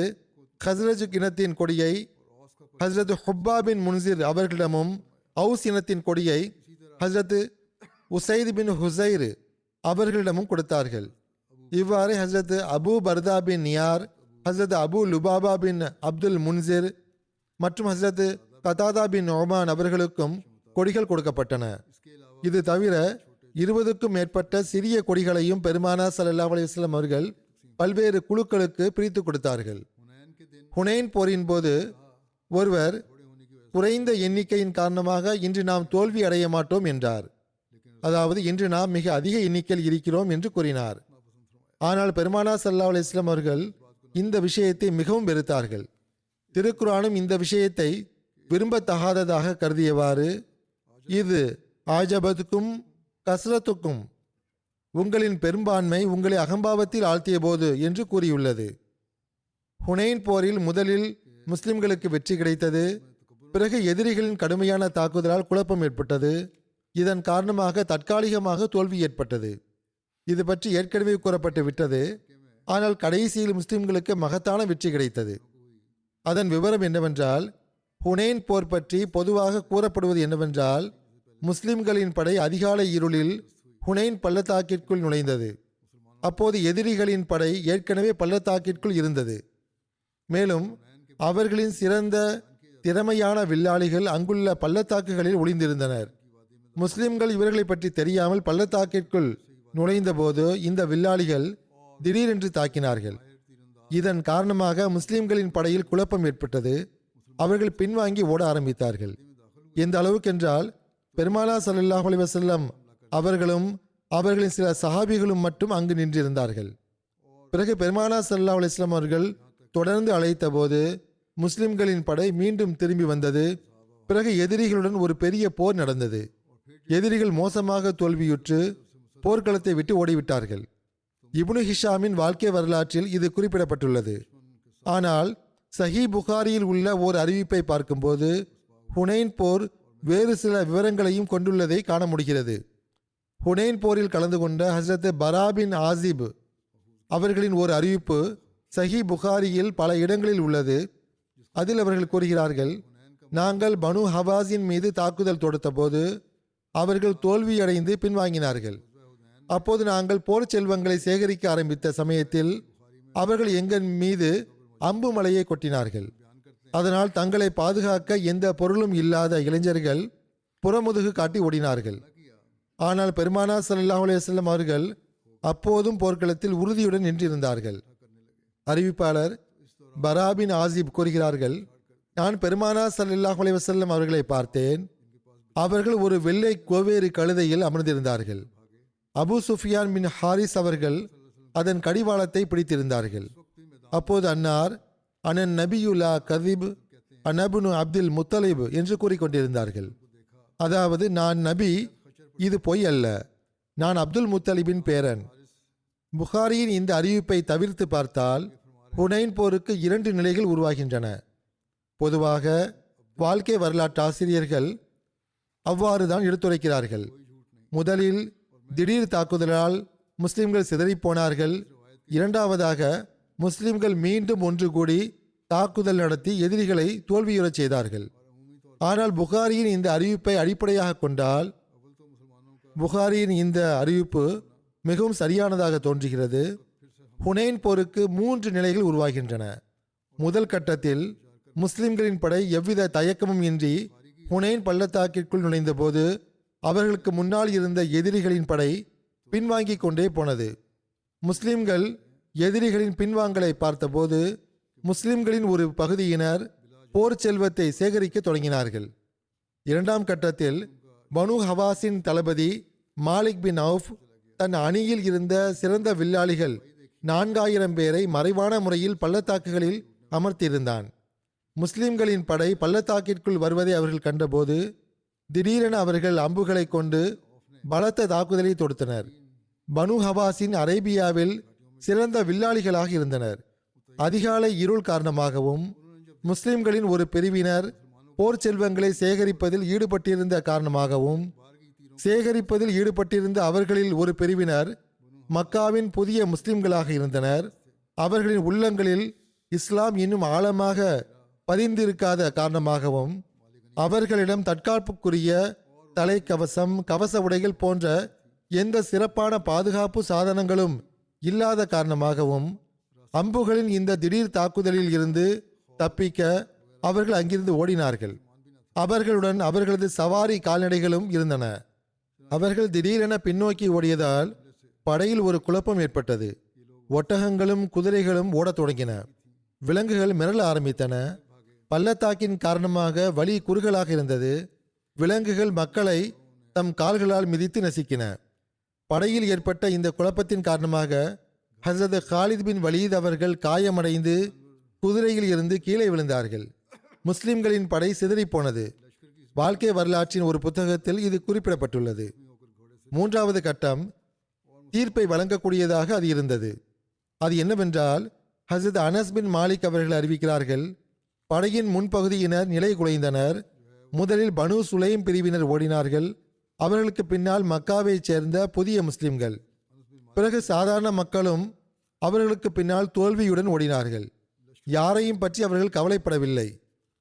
ஹஸ்ரஜ் இனத்தின் கொடியை ஹஸ்ரத் ஹுப்பா பின் முன்சிர் அவர்களிடமும், அவுஸ் இனத்தின் கொடியை ஹஸ்ரத் உசைத் பின் ஹுசைர் அவர்களிடமும் கொடுத்தார்கள். இவ்வாறு ஹஸ்ரத் அபு பர்தா பின் நியார், ஹஸ்ரத் அபு லுபாபா பின் அப்துல் முன்சிர் மற்றும் ஹஸ்ரத் கதாதா பின் ஒமான் அவர்களுக்கும் கொடிகள் கொடுக்கப்பட்டன. இது தவிர 20க்கும் மேற்பட்ட சிறிய கொடிகளையும் பெருமானார் ஸல்லல்லாஹு அலைஹி வஸல்லம் அவர்கள் பல்வேறு குழுக்களுக்கு பிரித்து கொடுத்தார்கள். ஹுனைன் போரின் போது ஒருவர் குறைந்த எண்ணிக்கையின் காரணமாக இன்று நாம் தோல்வி அடைய மாட்டோம் என்றார். அதாவது இன்று நாம் மிக அதிக எண்ணிக்கையில் இருக்கிறோம் என்று கூறினார். ஆனால் பெருமானார் ஸல்லல்லாஹு அலைஹி வஸல்லம் அவர்கள் இந்த விஷயத்தை மிகவும் வெறுத்தார்கள். திருக்குர்ஆனும் இந்த விஷயத்தை விரும்பத்தகாததாக கருதியவாறு, இது ஆஜபத்துக்கும் கஸ்ரத்துக்கும், உங்களின் பெரும்பான்மை உங்களை அகம்பாவத்தில் ஆழ்த்திய போது என்று கூறியுள்ளது. ஹுனைன் போரில் முதலில் முஸ்லிம்களுக்கு வெற்றி கிடைத்தது. பிறகு எதிரிகளின் கடுமையான தாக்குதலால் குழப்பம் ஏற்பட்டது. இதன் காரணமாக தற்காலிகமாக தோல்வி ஏற்பட்டது. இது பற்றி ஏற்கனவே கூறப்பட்டு விட்டது. ஆனால் கடைசியில் முஸ்லிம்களுக்கு மகத்தான வெற்றி கிடைத்தது. அதன் விவரம் என்னவென்றால், ஹுனைன் போர் பற்றி பொதுவாக கூறப்படுவது என்னவென்றால், முஸ்லிம்களின் படை அதிகாலை இருளில் ஹுனைன் பள்ளத்தாக்கிற்குள் நுழைந்தது. அப்போது எதிரிகளின் படை ஏற்கனவே பள்ளத்தாக்கிற்குள் இருந்தது. மேலும் அவர்களின் சிறந்த திறமையான வில்லாளிகள் அங்குள்ள பள்ளத்தாக்குகளில் ஒளிந்திருந்தனர். முஸ்லிம்கள் இவர்களை பற்றி தெரியாமல் பள்ளத்தாக்கிற்குள் நுழைந்தபோது இந்த வில்லாளிகள் திடீரென்று தாக்கினார்கள். இதன் காரணமாக முஸ்லிம்களின் படையில் குழப்பம் ஏற்பட்டது. அவர்கள் பின்வாங்கி ஓட ஆரம்பித்தார்கள். எந்த அளவுக்கென்றால், பெருமானா ஸல்லல்லாஹு அலைஹி வஸல்லம் அவர்களும் அவர்களின் சில சஹாபிகளும் மட்டும் அங்கு நின்றிருந்தார்கள். பிறகு பெருமானா ஸல்லல்லாஹு அலைஹி வஸல்லம் அவர்கள் தொடர்ந்து அழைத்த போது முஸ்லிம்களின் படை மீண்டும் திரும்பி வந்தது. பிறகு எதிரிகளுடன் ஒரு பெரிய போர் நடந்தது. எதிரிகள் மோசமாக தோல்வியுற்று போர்க்களத்தை விட்டு ஓடிவிட்டார்கள். இப்னு ஹிஷாமின் வாழ்க்கை வரலாற்றில் இது குறிப்பிடப்பட்டுள்ளது. ஆனால் சஹீ புகாரியில் உள்ள ஓர் அறிவிப்பை பார்க்கும்போது ஹுனைன் போர் வேறு சில விவரங்களையும் கொண்டுள்ளதை காண முடிகிறது. ஹுனைன் போரில் கலந்து கொண்ட ஹஸ்ரத் பரா பின் ஆசிப் அவர்களின் ஒரு அறிவிப்பு சஹீ புகாரியில் பல இடங்களில் உள்ளது. அதில் அவர்கள் கூறுகிறார்கள், நாங்கள் பனு ஹவாஸின் மீது தாக்குதல் தொடுத்த போது அவர்கள் தோல்வியடைந்து பின்வாங்கினார்கள். அப்போது நாங்கள் போர் செல்வங்களை சேகரிக்க ஆரம்பித்த சமயத்தில் அவர்கள் எங்கள் மீது அம்பு மலையை கொட்டினார்கள். அதனால் தங்களை பாதுகாக்க எந்த பொருளும் இல்லாத இளைஞர்கள் புறமுதுகு காட்டி ஓடினார்கள். ஆனால் பெருமானா ஸல்லல்லாஹு அலைஹி வஸல்லம் அவர்கள் அப்போதும் போர்க்களத்தில் உறுதியுடன் நின்றிருந்தார்கள். அறிவிப்பாளர் பரா பின் ஆசிப் கூறுகிறார்கள், நான் பெருமானா ஸல்லல்லாஹு அலைஹி வஸல்லம் அவர்களை பார்த்தேன். அவர்கள் ஒரு வெள்ளை கோவேறு கழுதையில் அமர்ந்திருந்தார்கள். அபு சுஃபியான் பின் ஹாரிஸ் அவர்கள் அதன் கடிவாளத்தை பிடித்திருந்தார்கள். அப்போது அன்னார் அனன் நபியுல்லா கதிப் அனபுனு அப்துல் முத்தலிப் என்று கூறிக்கொண்டிருந்தார்கள். அதாவது, நான் நபி, இது பொய் அல்ல, நான் அப்துல் முத்தலிபின் பேரன். புகாரியின் இந்த அறிவிப்பை தவிர்த்து பார்த்தால் ஹுனைன் போருக்கு 2 நிலைகள் உருவாகின்றன. பொதுவாக வாழ்க்கை வரலாற்று ஆசிரியர்கள் அவ்வாறுதான் எடுத்துரைக்கிறார்கள். முதலில் திடீர் தாக்குதலால் முஸ்லிம்கள் சிதறிப்போனார்கள். இரண்டாவதாக முஸ்லிம்கள் மீண்டும் ஒன்று கூடி தாக்குதல் நடத்தி எதிரிகளை தோல்வியுறச் செய்தார்கள். ஆனால் புகாரியின் இந்த அறிவிப்பை அடிப்படையாக கொண்டால் புகாரியின் இந்த அறிவிப்பு மிகவும் சரியானதாக தோன்றுகிறது. ஹுனைன் போருக்கு 3 நிலைகள் உருவாகின்றன. முதல் கட்டத்தில் முஸ்லிம்களின் படை எவ்வித தயக்கமும் இன்றி ஹுனைன் பள்ளத்தாக்கிற்குள் நுழைந்த போது அவர்களுக்கு முன்னால் இருந்த எதிரிகளின் படை பின்வாங்கிக் கொண்டே போனது. முஸ்லிம்கள் எதிரிகளின் பின்வாங்கலை பார்த்தபோது முஸ்லிம்களின் ஒரு பகுதியினர் போர் செல்வத்தை சேகரிக்க தொடங்கினார்கள். இரண்டாம் கட்டத்தில் பனு ஹவாஸின் தளபதி மாலிக் பின் அவுஃப் தன் அணியில் இருந்த சிறந்த வில்லாளிகள் 4000 பேரை மறைவான முறையில் பள்ளத்தாக்குகளில் அமர்த்தியிருந்தான். முஸ்லிம்களின் படை பள்ளத்தாக்கிற்குள் வருவதை அவர்கள் கண்டபோது திடீரென அவர்கள் அம்புகளை கொண்டு பலத்த தாக்குதலை தொடுத்தனர். பனு ஹவாஸின் அரேபியாவில் சிறந்த வில்லாளிகளாக இருந்தனர். அதிகாலை இருள் காரணமாகவும் முஸ்லிம்களின் ஒரு பிரிவினர் போர் செல்வங்களை சேகரிப்பதில் ஈடுபட்டிருந்த காரணமாகவும் சேகரிப்பதில் ஈடுபட்டிருந்த அவர்களில் ஒரு பிரிவினர் மக்காவின் புதிய முஸ்லிம்களாக இருந்தனர். அவர்களின் உள்ளங்களில் இஸ்லாம் இன்னும் ஆழமாக பதிந்திருக்காத காரணமாகவும் அவர்களிடம் தற்காப்புக்குரிய தலைக்கவசம், கவச உடைகள் போன்ற எந்த சிறப்பான பாதுகாப்பு சாதனங்களும் இல்லாத காரணமாகவும் அம்புகளின் இந்த திடீர் தாக்குதலில் இருந்து தப்பிக்க அவர்கள் அங்கிருந்து ஓடினார்கள். அவர்களுடன் அவர்களது சவாரி கால்நடைகளும் இருந்தன. அவர்கள் திடீரென பின்னோக்கி ஓடியதால் படையில் ஒரு குழப்பம் ஏற்பட்டது. ஒட்டகங்களும் குதிரைகளும் ஓடத் தொடங்கின. விலங்குகள் மிரள ஆரம்பித்தன. பள்ளத்தாக்கின் காரணமாக வழி குறுகலாக இருந்தது. விலங்குகள் மக்களை தம் கால்களால் மிதித்து நசுக்கின. படையில் ஏற்பட்ட இந்த குழப்பத்தின் காரணமாக ஹஸ்ரத் காலித் பின் வலீத் அவர்கள் காயமடைந்து குதிரையில் இருந்து கீழே விழுந்தார்கள். முஸ்லிம்களின் படை சிதறிப்போனது. வாழ்க்கை வரலாற்றின் ஒரு புத்தகத்தில் இது குறிப்பிடப்பட்டுள்ளது. மூன்றாவது கட்டம் தீர்ப்பை வழங்கக்கூடியதாக அது இருந்தது. அது என்னவென்றால், ஹஸ்ரத் அனஸ் பின் மாலிக் அவர்கள் அறிவிக்கிறார்கள், படையின் முன்பகுதியினர் நிலை குலைந்தனர். முதலில் பனு சுலைம் பிரிவினர் ஓடினார்கள். அவர்களுக்கு பின்னால் மக்காவைச் சேர்ந்த புதிய முஸ்லிம்கள். பிறகு சாதாரண மக்களும் அவர்களுக்கு பின்னால் தோல்வியுடன் ஓடினார்கள். யாரையும் பற்றி அவர்கள் கவலைப்படவில்லை.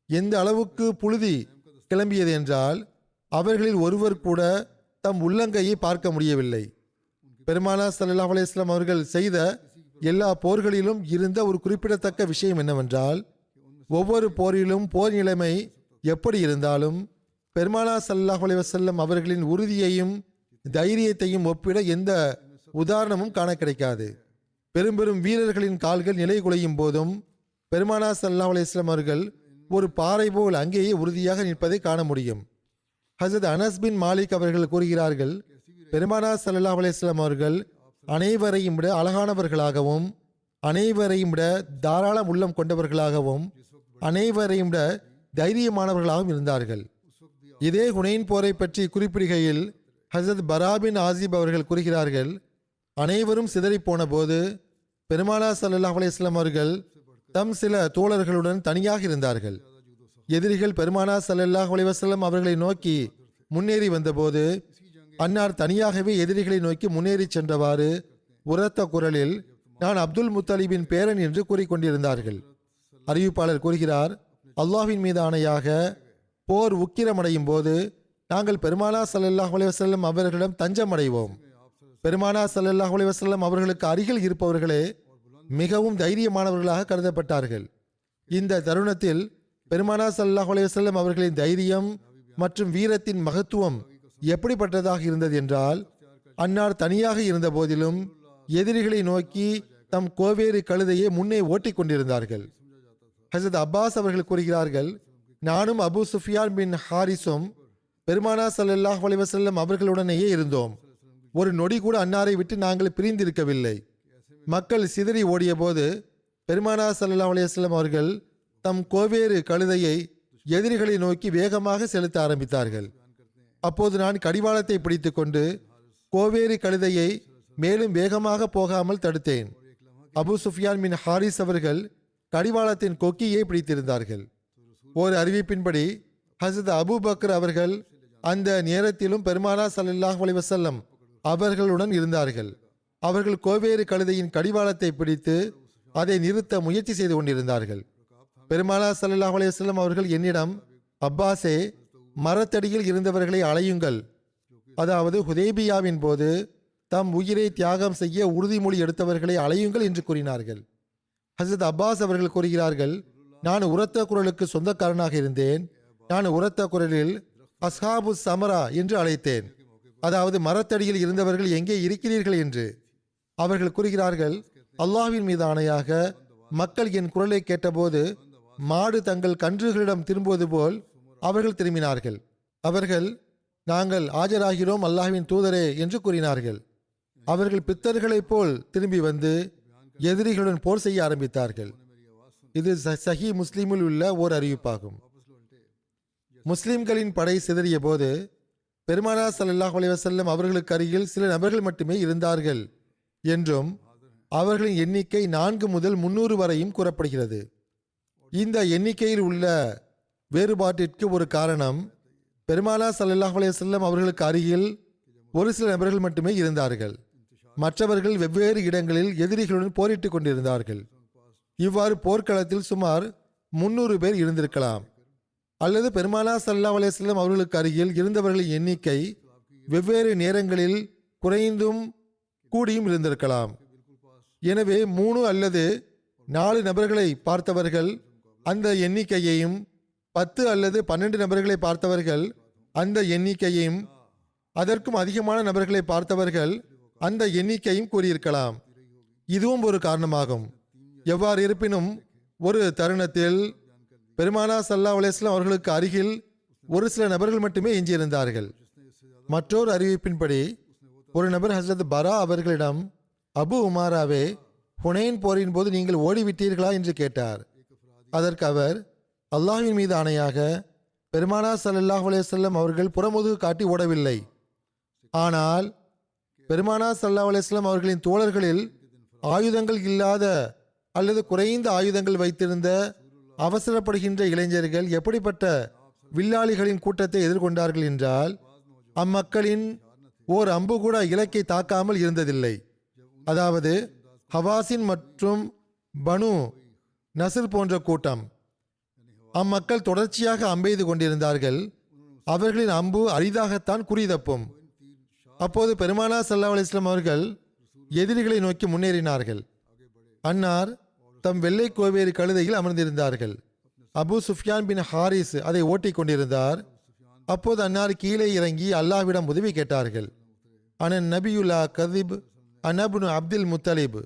எந்த அளவுக்கு புழுதி கிளம்பியது என்றால் அவர்களில் ஒருவர் கூட தம் உள்ளங்கையை பார்க்க முடியவில்லை. பெருமானார் ஸல்லல்லாஹு அலைஹி வஸல்லம் அவர்கள் செய்த எல்லா போர்களிலும் இருந்த ஒரு குறிப்பிடத்தக்க விஷயம் என்னவென்றால், ஒவ்வொரு போரிலும் போர் நிலைமை எப்படி இருந்தாலும் பெருமானார் ஸல்லல்லாஹு அலைஹி வஸல்லம் அவர்களின் உறுதியையும் தைரியத்தையும் ஒப்பிட எந்த உதாரணமும் காண கிடைக்காது. பெரும் பெரும் வீரர்களின் கால்கள் நிலை குலையும் போதும் பெருமானார் ஸல்லல்லாஹு அலைஹி வஸல்லம் அவர்கள் ஒரு பாறை போல் அங்கேயே உறுதியாக நிற்பதை காண முடியும். ஹஸரத் அனஸ் பின் மாலிக் அவர்கள் கூறுகிறார்கள், பெருமானார் ஸல்லல்லாஹு அலைஹி வஸல்லம் அவர்கள் அனைவரையும் விட அழகானவர்களாகவும், அனைவரையும் விட தாராள உள்ளம் கொண்டவர்களாகவும், அனைவரையும் விட தைரியமானவர்களாகவும் இருந்தார்கள். இதே ஹுனைன் போரை பற்றி குறிப்பிடுகையில் ஹஸரத் பரா பின் ஆசிப் அவர்கள் கூறுகிறார்கள், அனைவரும் சிதறிப்போன போது பெருமானார் ஸல்லல்லாஹு அலைஹி வஸல்லம் அவர்கள் தம் சில தோழர்களுடன் தனியாக இருந்தார்கள். எதிரிகள் பெருமானார் ஸல்லல்லாஹு அலைஹி வஸல்லம் அவர்களை நோக்கி முன்னேறி வந்தபோது அன்னார் தனியாகவே எதிரிகளை நோக்கி முன்னேறி சென்றவாறு உரத்த குரலில், நான் அப்துல் முத்தலிபின் பேரன் என்று கூறிக்கொண்டிருந்தார்கள். அறிவிப்பாளர் கூறுகிறார், அல்லாஹ்வின் மீது ஆணையாக போர் உக்கிரமடையும் போது நாங்கள் பெருமானார் ஸல்லல்லாஹு அலைஹி வஸல்லம் அவர்களிடம் தஞ்சம் அடைவோம். பெருமானார் ஸல்லல்லாஹு அலைஹி வஸல்லம் அவர்களுக்கு அருகில் இருப்பவர்களே மிகவும் தைரியமானவர்களாக கருதப்பட்டார்கள். இந்த தருணத்தில் பெருமானார் ஸல்லல்லாஹு அலைஹி வஸல்லம் அவர்களின் தைரியம் மற்றும் வீரத்தின் மகத்துவம் எப்படிப்பட்டதாக இருந்தது என்றால், அன்னார் தனியாக இருந்த போதிலும் எதிரிகளை நோக்கி தம் கோவேறு கழுதையை முன்னே ஓட்டிக் கொண்டிருந்தார்கள். ஹஸரத் அப்பாஸ் அவர்கள் கூறுகிறார்கள், நானும் அபு சுஃபியான் பின் ஹாரிஸும் பெருமானார் ஸல்லல்லாஹு அலைஹி வஸல்லம் அவர்களுடனேயே இருந்தோம். ஒரு நொடி கூட அன்னாரை விட்டு நாங்கள் பிரிந்திருக்கவில்லை. மக்கள் சிதறி ஓடிய போது பெருமானார் ஸல்லல்லாஹு அலைஹி வஸல்லம் அவர்கள் தம் கோவேறு கழுதையை எதிரிகளை நோக்கி வேகமாக செலுத்த ஆரம்பித்தார்கள். அப்போது நான் கடிவாளத்தை பிடித்துக்கொண்டு கோவேறு கழுதையை மேலும் வேகமாக போகாமல் தடுத்தேன். அபு சுஃபியான் பின் ஹாரிஸ் அவர்கள் கடிவாளத்தின் கொக்கியை பிடித்திருந்தார்கள். ஒரு அறிவிப்பின்படி ஹஸரத் அபு பக்ர் அவர்கள் அந்த நேரத்திலும் பெருமானார் ஸல்லல்லாஹு அலைஹி வஸல்லம் அவர்களுடன் இருந்தார்கள். அவர்கள் கோவேறு கழுதையின் கடிவாளத்தை பிடித்து அதை நிறுத்த முயற்சி செய்து கொண்டிருந்தார்கள். பெருமானார் ஸல்லல்லாஹு அலைஹி வஸல்லம் அவர்கள் என்னிடம், அப்பாஸே, மரத்தடியில் இருந்தவர்களை அலையுங்கள், அதாவது ஹுதைபியாவின் போது தம் உயிரை தியாகம் செய்ய உறுதிமொழி எடுத்தவர்களை அலையுங்கள் என்று கூறினார்கள். ஹஸரத் அப்பாஸ் அவர்கள் கூறுகிறார்கள், நான் உரத்த குரலுக்கு சொந்தக்காரனாக இருந்தேன். நான் உரத்த குரலில் அஸ்ஹாபு சமரா என்று அழைத்தேன், அதாவது மரத்தடியில் இருந்தவர்கள் எங்கே இருக்கிறீர்கள் என்று. அவர்கள் கூறுகிறார்கள், அல்லாஹ்வின் மீது ஆணையாக மக்கள் என் குரலை கேட்டபோது மாடு தங்கள் கன்றுகளிடம் திரும்புவது போல் அவர்கள் திரும்பினார்கள். அவர்கள், நாங்கள் ஆஜராகிறோம் அல்லாஹ்வின் தூதரே என்று கூறினார்கள். அவர்கள் பித்தர்களைப் போல் திரும்பி வந்து எதிரிகளுடன் போர் செய்ய ஆரம்பித்தார்கள். இது சஹி முஸ்லிமில் உள்ள ஓர் அறிவிப்பாகும். முஸ்லிம்களின் படை சிதறிய போது பெருமானார் ஸல்லல்லாஹு அலைஹி வஸல்லம் அவர்களுக்கு அருகில் சில நபர்கள் மட்டுமே இருந்தார்கள் என்றும் அவர்களின் எண்ணிக்கை 4 முதல் 300 வரையும் கூறப்படுகிறது. இந்த எண்ணிக்கையில் உள்ள வேறுபாட்டிற்கு ஒரு காரணம், பெருமானார் ஸல்லல்லாஹு அலைஹி வஸல்லம் அவர்களுக்கு அருகில் ஒரு சில நபர்கள் மட்டுமே இருந்தார்கள். மற்றவர்கள் வெவ்வேறு இடங்களில் எதிரிகளுடன் போரிட்டுக் கொண்டிருந்தார்கள். இவ்வாறு போர்க்களத்தில் சுமார் 300 பேர் இருந்திருக்கலாம். அல்லது பெருமானார் ஸல்லல்லாஹு அலைஹி வஸல்லம் அவர்களுக்கு அருகில் இருந்தவர்களின் எண்ணிக்கை வெவ்வேறு நேரங்களில் குறைந்தும் கூடியும் இருந்திருக்கலாம். எனவே 3 அல்லது 4 நபர்களை பார்த்தவர்கள் அந்த எண்ணிக்கையையும், 10 அல்லது 12 நபர்களை பார்த்தவர்கள் அந்த எண்ணிக்கையையும், அதற்கும் அதிகமான நபர்களை பார்த்தவர்கள் அந்த எண்ணிக்கையும் கூறியிருக்கலாம். இதுவும் ஒரு காரணமாகும். எவ்வாறு இருப்பினும் ஒரு தருணத்தில் பெருமானார் ஸல்லல்லாஹு அலைஹி வஸல்லம் அவர்களுக்கு அருகில் ஒரு சில நபர்கள் மட்டுமே எஞ்சியிருந்தார்கள். மற்றொரு அறிவிப்பின்படி ஒரு நபர் ஹஸரத் பரா அவர்களிடம், அபு உமாராவே, ஹுனைன் போரின் போது நீங்கள் ஓடிவிட்டீர்களா என்று கேட்டார். அதற்கு அவர், அல்லாஹ்வின் மீது ஆணையாக பெருமானார் ஸல்லல்லாஹு அலைஹி வஸல்லம் அவர்கள் புறமுதுகு காட்டி ஓடவில்லை. ஆனால் பெருமானார் ஸல்லல்லாஹு அலைஹி வஸல்லம் அவர்களின் தோழர்களில் ஆயுதங்கள் இல்லாத அல்லது குறைந்த ஆயுதங்கள் வைத்திருந்த அவசரப்படுகின்ற இளைஞர்கள் எப்படிப்பட்ட வில்லாளிகளின் கூட்டத்தை எதிர்கொண்டார்கள் என்றால், அம்மக்களின் ஓர் அம்பு கூட இலக்கை தாக்காமல் இருந்ததில்லை. அதாவது ஹவாசின் மற்றும் பனு நசிர் போன்ற கூட்டம். அம்மக்கள் தொடர்ச்சியாக அம்பெய்து கொண்டிருந்தார்கள். அவர்களின் அம்பு அரிதாகத்தான் குறிதப்பும். அப்போது பெருமானா ஸல்லல்லாஹு அலைஹி வஸல்லம் அவர்கள் எதிரிகளை நோக்கி முன்னேறினார்கள். அன்னார் தம் வெள்ளை கோவேறு கழுதையில் அமர்ந்திருந்தார்கள். அபு சுஃப்யான் பின் ஹாரிஸ் அதை ஓட்டிக் கொண்டிருந்தார். அப்போது அன்னார் கீழே இறங்கி அல்லாஹ்விடம் உதவி கேட்டார்கள். அனன் நபியுல்லா கதிப் அனபுனு அப்துல் முத்தலிப்,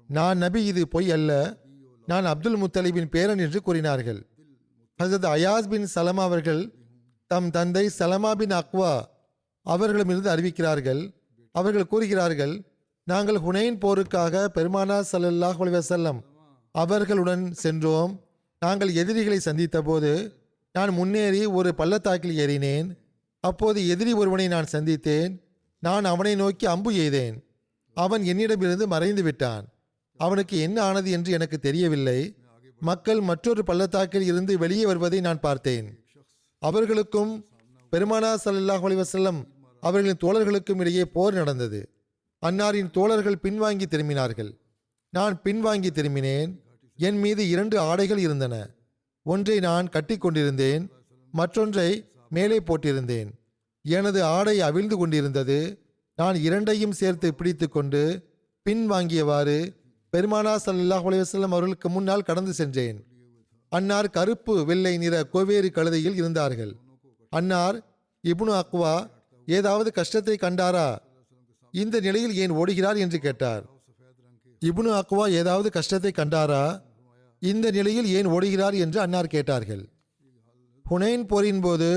நான் நபி, இது பொய் அல்ல, நான் அப்துல் முத்தலிபின் பேரன் என்று கூறினார்கள். ஹஸரத் அயாஸ் பின் சலமா அவர்கள் தம் தந்தை சலமா பின் அக்வா அவர்களிடமிருந்து அறிவிக்கிறார்கள். அவர்கள் கூறுகிறார்கள், நாங்கள் ஹுனைன் போருக்காக பெருமானார் ஸல்லல்லாஹு அலைஹி வஸல்லம் அவர்களுடன் சென்றோம். நாங்கள் எதிரிகளை சந்தித்த போது நான் முன்னேறி ஒரு பள்ளத்தாக்கில் ஏறினேன். அப்போது எதிரி ஒருவனை நான் சந்தித்தேன். நான் அவனை நோக்கி அம்பு எய்தேன். அவன் என்னிடமிருந்து மறைந்து விட்டான். அவனுக்கு என்ன ஆனது என்று எனக்கு தெரியவில்லை. மக்கள் மற்றொரு பள்ளத்தாக்கில் இருந்து வெளியே வருவதை நான் பார்த்தேன். அவர்களுக்கும் பெருமானார் ஸல்லல்லாஹு அலைஹி வஸல்லம் அவர்களின் தோழர்களுக்கும் இடையே போர் நடந்தது. அன்னாரின் தோழர்கள் பின்வாங்கி திரும்பினார்கள். நான் பின்வாங்கி திரும்பினேன். என் மீது 2 ஆடைகள் இருந்தன. ஒன்றை நான் கட்டி கொண்டிருந்தேன், மற்றொன்றை மேலே போட்டிருந்தேன். எனது ஆடை அவிழ்ந்து கொண்டிருந்தது. நான் 2ஐயும் சேர்த்து பிடித்து கொண்டு பின்வாங்கியவாறு பெருமானார் ஸல்லல்லாஹு அலைஹி வஸல்லம் அவர்களுக்கு முன்னால் கடந்து சென்றேன். அன்னார் கருப்பு வெள்ளை நிற கோவேறு கழுதையில் இருந்தார்கள். அன்னார், இப்னு அக்வா ஏதாவது கஷ்டத்தை கண்டாரா, இந்த நிலையில் ஏன் ஓடுகிறார் என்று கேட்டார். இப்னு அக்வா ஏதாவது கஷ்டத்தை கண்டாரா, இந்த நிலையில் ஏன் ஓடுகிறார் என்று அன்னார் கேட்டார்கள். ஹுனைன் போரின் போது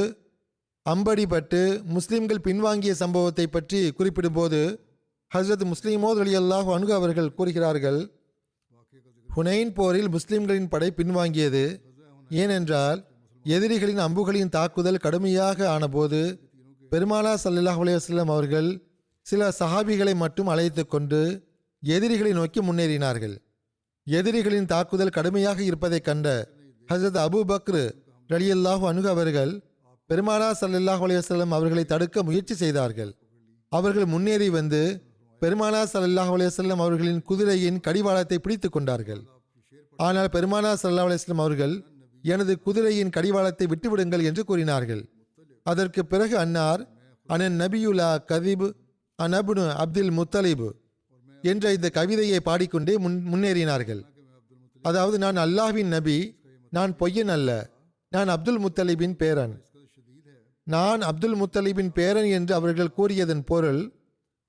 அம்படிப்பட்டு முஸ்லிம்கள் பின்வாங்கிய சம்பவத்தை பற்றி குறிப்பிடும்போது ஹஸ்ரத் முஸ்லிமோத் ரலியல்லாஹு அன்ஹு அவர்கள் கூறுகிறார்கள், ஹுனைன் போரில் முஸ்லிம்களின் படை பின்வாங்கியது. ஏனென்றால் எதிரிகளின் அம்புகளின் தாக்குதல் கடுமையாக ஆனபோது பெருமானார் ஸல்லல்லாஹு அலைஹி வஸல்லம் அவர்கள் சில சஹாபிகளை மட்டும் அழைத்து கொண்டு எதிரிகளை நோக்கி முன்னேறினார்கள். எதிரிகளின் தாக்குதல் கடுமையாக இருப்பதை கண்ட ஹஸரத் அபூ பக்ர் ரலியல்லாஹு அன்ஹு அவர்கள் பெருமானார் ஸல்லல்லாஹு அலைஹி வஸல்லம் அவர்களை தடுக்க முயற்சி செய்தார்கள். அவர்கள் முன்னேறி வந்து பெருமானார் ஸல்லல்லாஹு அலைஹி வஸல்லம் அவர்களின் குதிரையின் கடிவாளத்தை பிடித்து கொண்டார்கள். ஆனால் பெருமானார் ஸல்லல்லாஹு அலைஹி வஸல்லம் அவர்கள், எனது குதிரையின் கடிவாளத்தை விட்டுவிடுங்கள் என்று கூறினார்கள். அதற்கு பிறகு அன்னார், அனன் நபியுல்லா கதிப் அனபுனு அப்துல் முத்தலிப் என்ற இந்த கவிதையை பாடிக்கொண்டே முன்னேறினார்கள். அதாவது, நான் அல்லாஹ்வின் நபி, நான் பொய்யன் அல்ல, நான் அப்துல் முத்தலிபின் பேரன். நான் அப்துல் முத்தலிபின் பேரன் என்று அவர்கள் கூறியதன் பொருள்,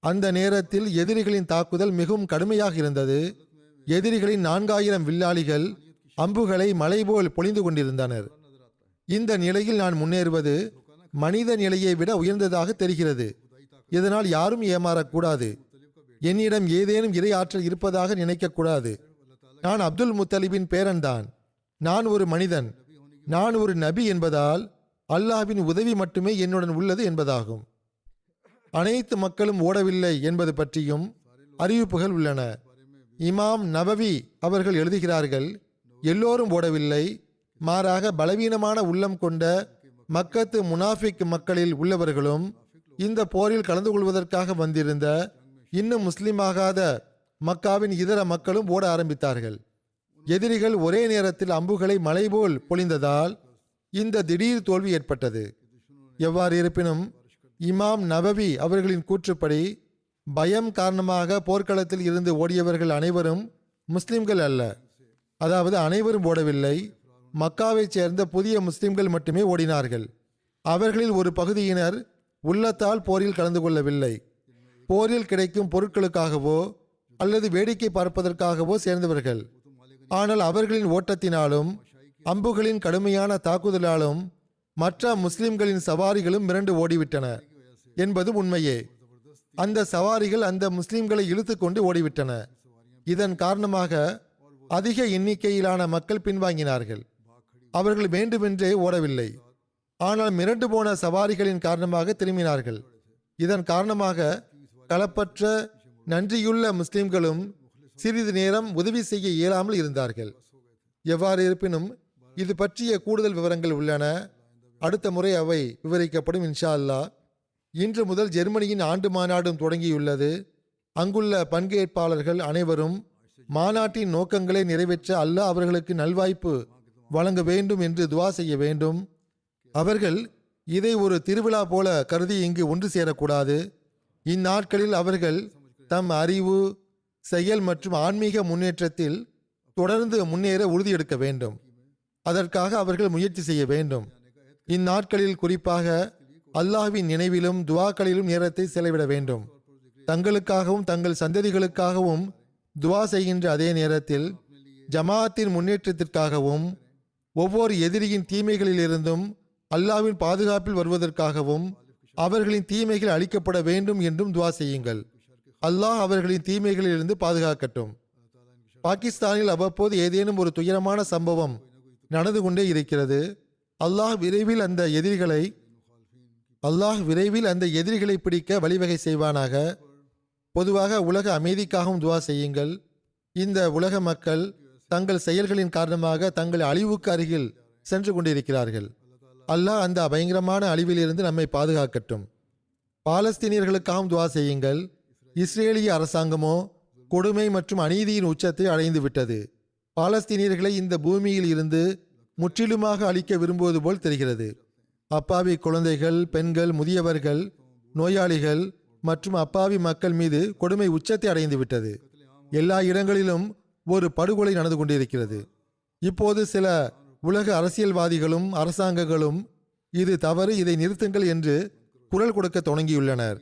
அந்த நேரத்தில் எதிரிகளின் தாக்குதல் மிகவும் கடுமையாக இருந்தது. எதிரிகளின் 4000 வில்லாளிகள் அம்புகளை மலை போல் பொழிந்து கொண்டிருந்தனர். இந்த நிலையில் நான் முன்னேறுவது மனித நிலையை விட உயர்ந்ததாக தெரிகிறது. இதனால் யாரும் ஏமாறக்கூடாது. என்னிடம் ஏதேனும் இறை ஆற்றல் இருப்பதாக நினைக்கக்கூடாது. நான் அப்துல் முத்தலிபின் பேரன்தான். நான் ஒரு மனிதன். நான் ஒரு நபி என்பதால் அல்லாஹ்வின் உதவி மட்டுமே என்னுடன் உள்ளது என்பதாகும். அனைத்து மக்களும் ஓடவில்லை என்பது பற்றியும் அறிவிப்புகள் உள்ளன. இமாம் நவவி அவர்கள் எழுதுகிறார்கள், எல்லோரும் ஓடவில்லை, மாறாக பலவீனமான உள்ளம் கொண்ட மக்கத்து முனாஃபிக் மக்களில் உள்ளவர்களும் இந்த போரில் கலந்து கொள்வதற்காக வந்திருந்த இன்னும் முஸ்லிமாகாத மக்காவின் இதர மக்களும் ஓட ஆரம்பித்தார்கள். எதிரிகள் ஒரே நேரத்தில் அம்புகளை மலை போல் பொழிந்ததால் இந்த திடீர் தோல்வி ஏற்பட்டது. எவ்வாறு இருப்பினும் இமாம் நவவி அவர்களின் கூற்றுப்படி பயம் காரணமாக போர்க்களத்தில் இருந்து ஓடியவர்கள் அனைவரும் முஸ்லிம்கள் அல்ல. அதாவது அனைவரும் ஓடவில்லை. மக்காவைச் சேர்ந்த புதிய முஸ்லிம்கள் மட்டுமே ஓடினார்கள். அவர்களில் ஒரு பகுதியினர் உள்ளத்தால் போரில் கலந்து கொள்ளவில்லை. போரில் கிடைக்கும் பொருட்களுக்காகவோ அல்லது வேடிக்கை பார்ப்பதற்காகவோ சேர்ந்தவர்கள். ஆனால் அவர்களின் ஓட்டத்தினாலும் அம்புகளின் கடுமையான தாக்குதலாலும் மற்ற முஸ்லிம்களின் சவாரிகளும் மிரண்டு ஓடிவிட்டன என்பது உண்மையே. அந்த சவாரிகள் அந்த முஸ்லிம்களை இழுத்து கொண்டு ஓடிவிட்டன. இதன் காரணமாக அதிக எண்ணிக்கையிலான மக்கள் பின்வாங்கினார்கள். அவர்கள் வேண்டுமென்றே ஓடவில்லை, ஆனால் மிரண்டு போன சவாரிகளின் காரணமாக திரும்பினார்கள். இதன் காரணமாக களப்பற்ற நன்றியுள்ள முஸ்லிம்களும் சிறிது நேரம் உதவி செய்ய இயலாமல் இருந்தார்கள். எவ்வாறு இருப்பினும் இது பற்றிய கூடுதல் விவரங்கள் உள்ளன. அடுத்த முறை அவை விவரிக்கப்படும் இன்ஷா அல்லாஹ். இன்று முதல் ஜெர்மனியின் ஆண்டு மாநாடும் தொடங்கியுள்ளது. அங்குள்ள பங்கேற்பாளர்கள் அனைவரும் மாநாட்டின் நோக்கங்களை நிறைவேற்ற அல்லாஹ் அவர்களுக்கு நல்வாய்ப்பு வழங்க வேண்டும் என்று துவா செய்ய வேண்டும். அவர்கள் இதை ஒரு திருவிழா போல கருதி இங்கு ஒன்று சேரக்கூடாது. இந்நாட்களில் அவர்கள் தம் அறிவு, செயல் மற்றும் ஆன்மீக முன்னேற்றத்தில் தொடர்ந்து முன்னேற உறுதியெடுக்க வேண்டும். அதற்காக அவர்கள் முயற்சி செய்ய வேண்டும். இந்நாட்களில் குறிப்பாக அல்லாஹ்வின் நினைவிலும் துவாக்களிலும் நேரத்தை செலவிட வேண்டும். தங்களுக்காகவும் தங்கள் சந்ததிகளுக்காகவும் துவா செய்கின்ற அதே நேரத்தில் ஜமாஅத்தின் முன்னேற்றத்திற்காகவும் ஒவ்வொரு எதிரியின் தீமைகளிலிருந்தும் அல்லாஹ்வின் பாதுகாப்பில் வருவதற்காகவும் அவர்களின் தீமைகள் அழிக்கப்பட வேண்டும் என்றும் துவா செய்யுங்கள். அல்லாஹ் அவர்களின் தீமைகளிலிருந்து பாதுகாக்கட்டும். பாகிஸ்தானில் அவ்வப்போது ஏதேனும் ஒரு துயரமான சம்பவம் நடந்து கொண்டே இருக்கிறது. அல்லாஹ் விரைவில் அந்த எதிரிகளை பிடிக்க வழிவகை செய்வானாக. பொதுவாக உலக அமைதிக்காகவும் துவா செய்யுங்கள். இந்த உலக மக்கள் தங்கள் செயல்களின் காரணமாக தங்கள் அழிவுக்கு அருகில் சென்று கொண்டிருக்கிறார்கள். அல்லாஹ் அந்த பயங்கரமான அழிவிலிருந்து நம்மை பாதுகாக்கட்டும். பாலஸ்தீனியர்களுக்காகவும் துவா செய்யுங்கள். இஸ்ரேலிய அரசாங்கமோ கொடுமை மற்றும் அநீதியின் உச்சத்தை அடைந்து விட்டது. பாலஸ்தீனியர்களை இந்த பூமியில் இருந்து முற்றிலுமாக அழிக்க விரும்புவது போல் தெரிகிறது. அப்பாவி குழந்தைகள், பெண்கள், முதியவர்கள், நோயாளிகள் மற்றும் அப்பாவி மக்கள் மீது கொடுமை உச்சத்தை அடைந்து விட்டது. எல்லா இடங்களிலும் ஒரு படுகொலை நடந்து கொண்டிருக்கிறது. இப்போது சில உலக அரசியல்வாதிகளும் அரசாங்கங்களும் இது தவறு, இதை நிறுத்துங்கள் என்று குரல் கொடுக்க தொடங்கியுள்ளனர்.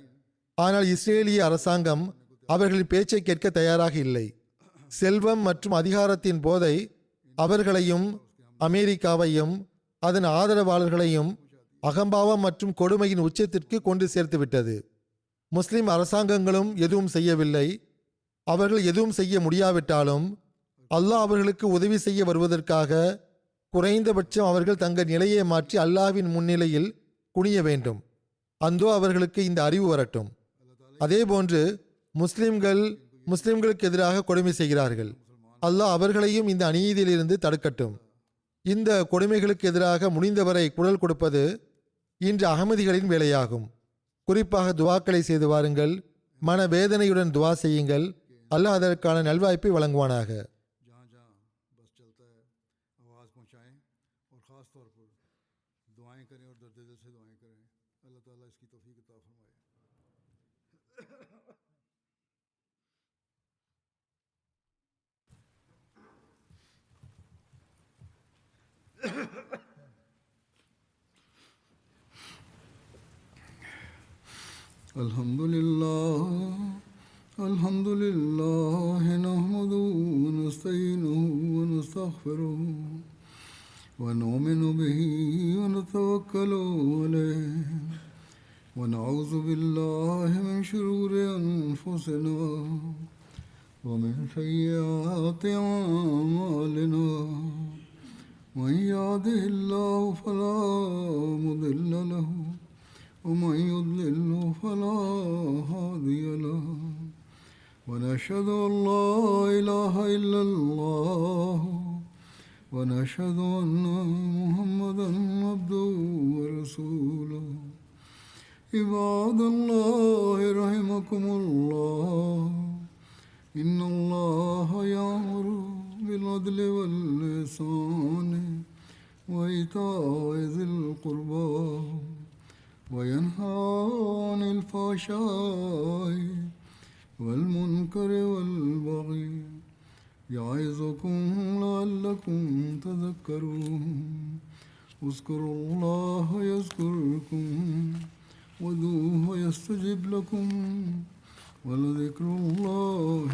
ஆனால் இஸ்ரேலிய அரசாங்கம் அவர்களின் பேச்சை கேட்க தயாராக இல்லை. செல்வம் மற்றும் அதிகாரத்தின் போதை அவர்களையும் அமெரிக்காவையும் அதன் ஆதரவாளர்களையும் அகம்பாவம் மற்றும் கொடுமையின் உச்சத்திற்கு கொண்டு சேர்த்துவிட்டது. முஸ்லிம் அரசாங்கங்களும் எதுவும் செய்யவில்லை. அவர்கள் எதுவும் செய்ய முடியாவிட்டாலும் அல்லாஹ் அவர்களுக்கு உதவி செய்ய வருவதற்காக குறைந்தபட்சம் அவர்கள் தங்கள் நிலையை மாற்றி அல்லாஹ்வின் முன்னிலையில் குனிய வேண்டும். அந்தோ அவர்களுக்கு இந்த அறிவு வரட்டும். அதேபோன்று முஸ்லிம்களுக்கு எதிராக கொடுமை செய்கிறார்கள். அல்லாஹ் அவர்களையும் இந்த அநீதியிலிருந்து தடுக்கட்டும். இந்த கொடுமைகளுக்கு எதிராக முடிந்தவரை குரல் கொடுப்பது இன்று அகமதிகளின் வேலையாகும். குறிப்பாக துவாக்களை செய்து வாருங்கள். மனவேதனையுடன் துவா செய்யுங்கள். அல்லாஹ் அதற்கான நல்வாய்ப்பை வழங்குவானாக. الحمد لله نحمده ونستعينه ونستغفره ونؤمن به ونتوكل عليه ونعوذ بالله من شرور أنفسنا ومن سيئات أعمالنا من يهده الله فلا مضل له ومن يضلل فلا هادي له ونشهد أن لا إله إلا الله ونشهد أن محمدا عبده ورسوله عباد الله رحمكم الله إن الله يأمر بالعدل والإحسان وإيتاء ذي القربى وينهى عن الفحشاء والمنكر والبغي يعظكم لعلكم تذكرون اذكروا الله يذكركم ودوه يستجب لكم ولذكر الله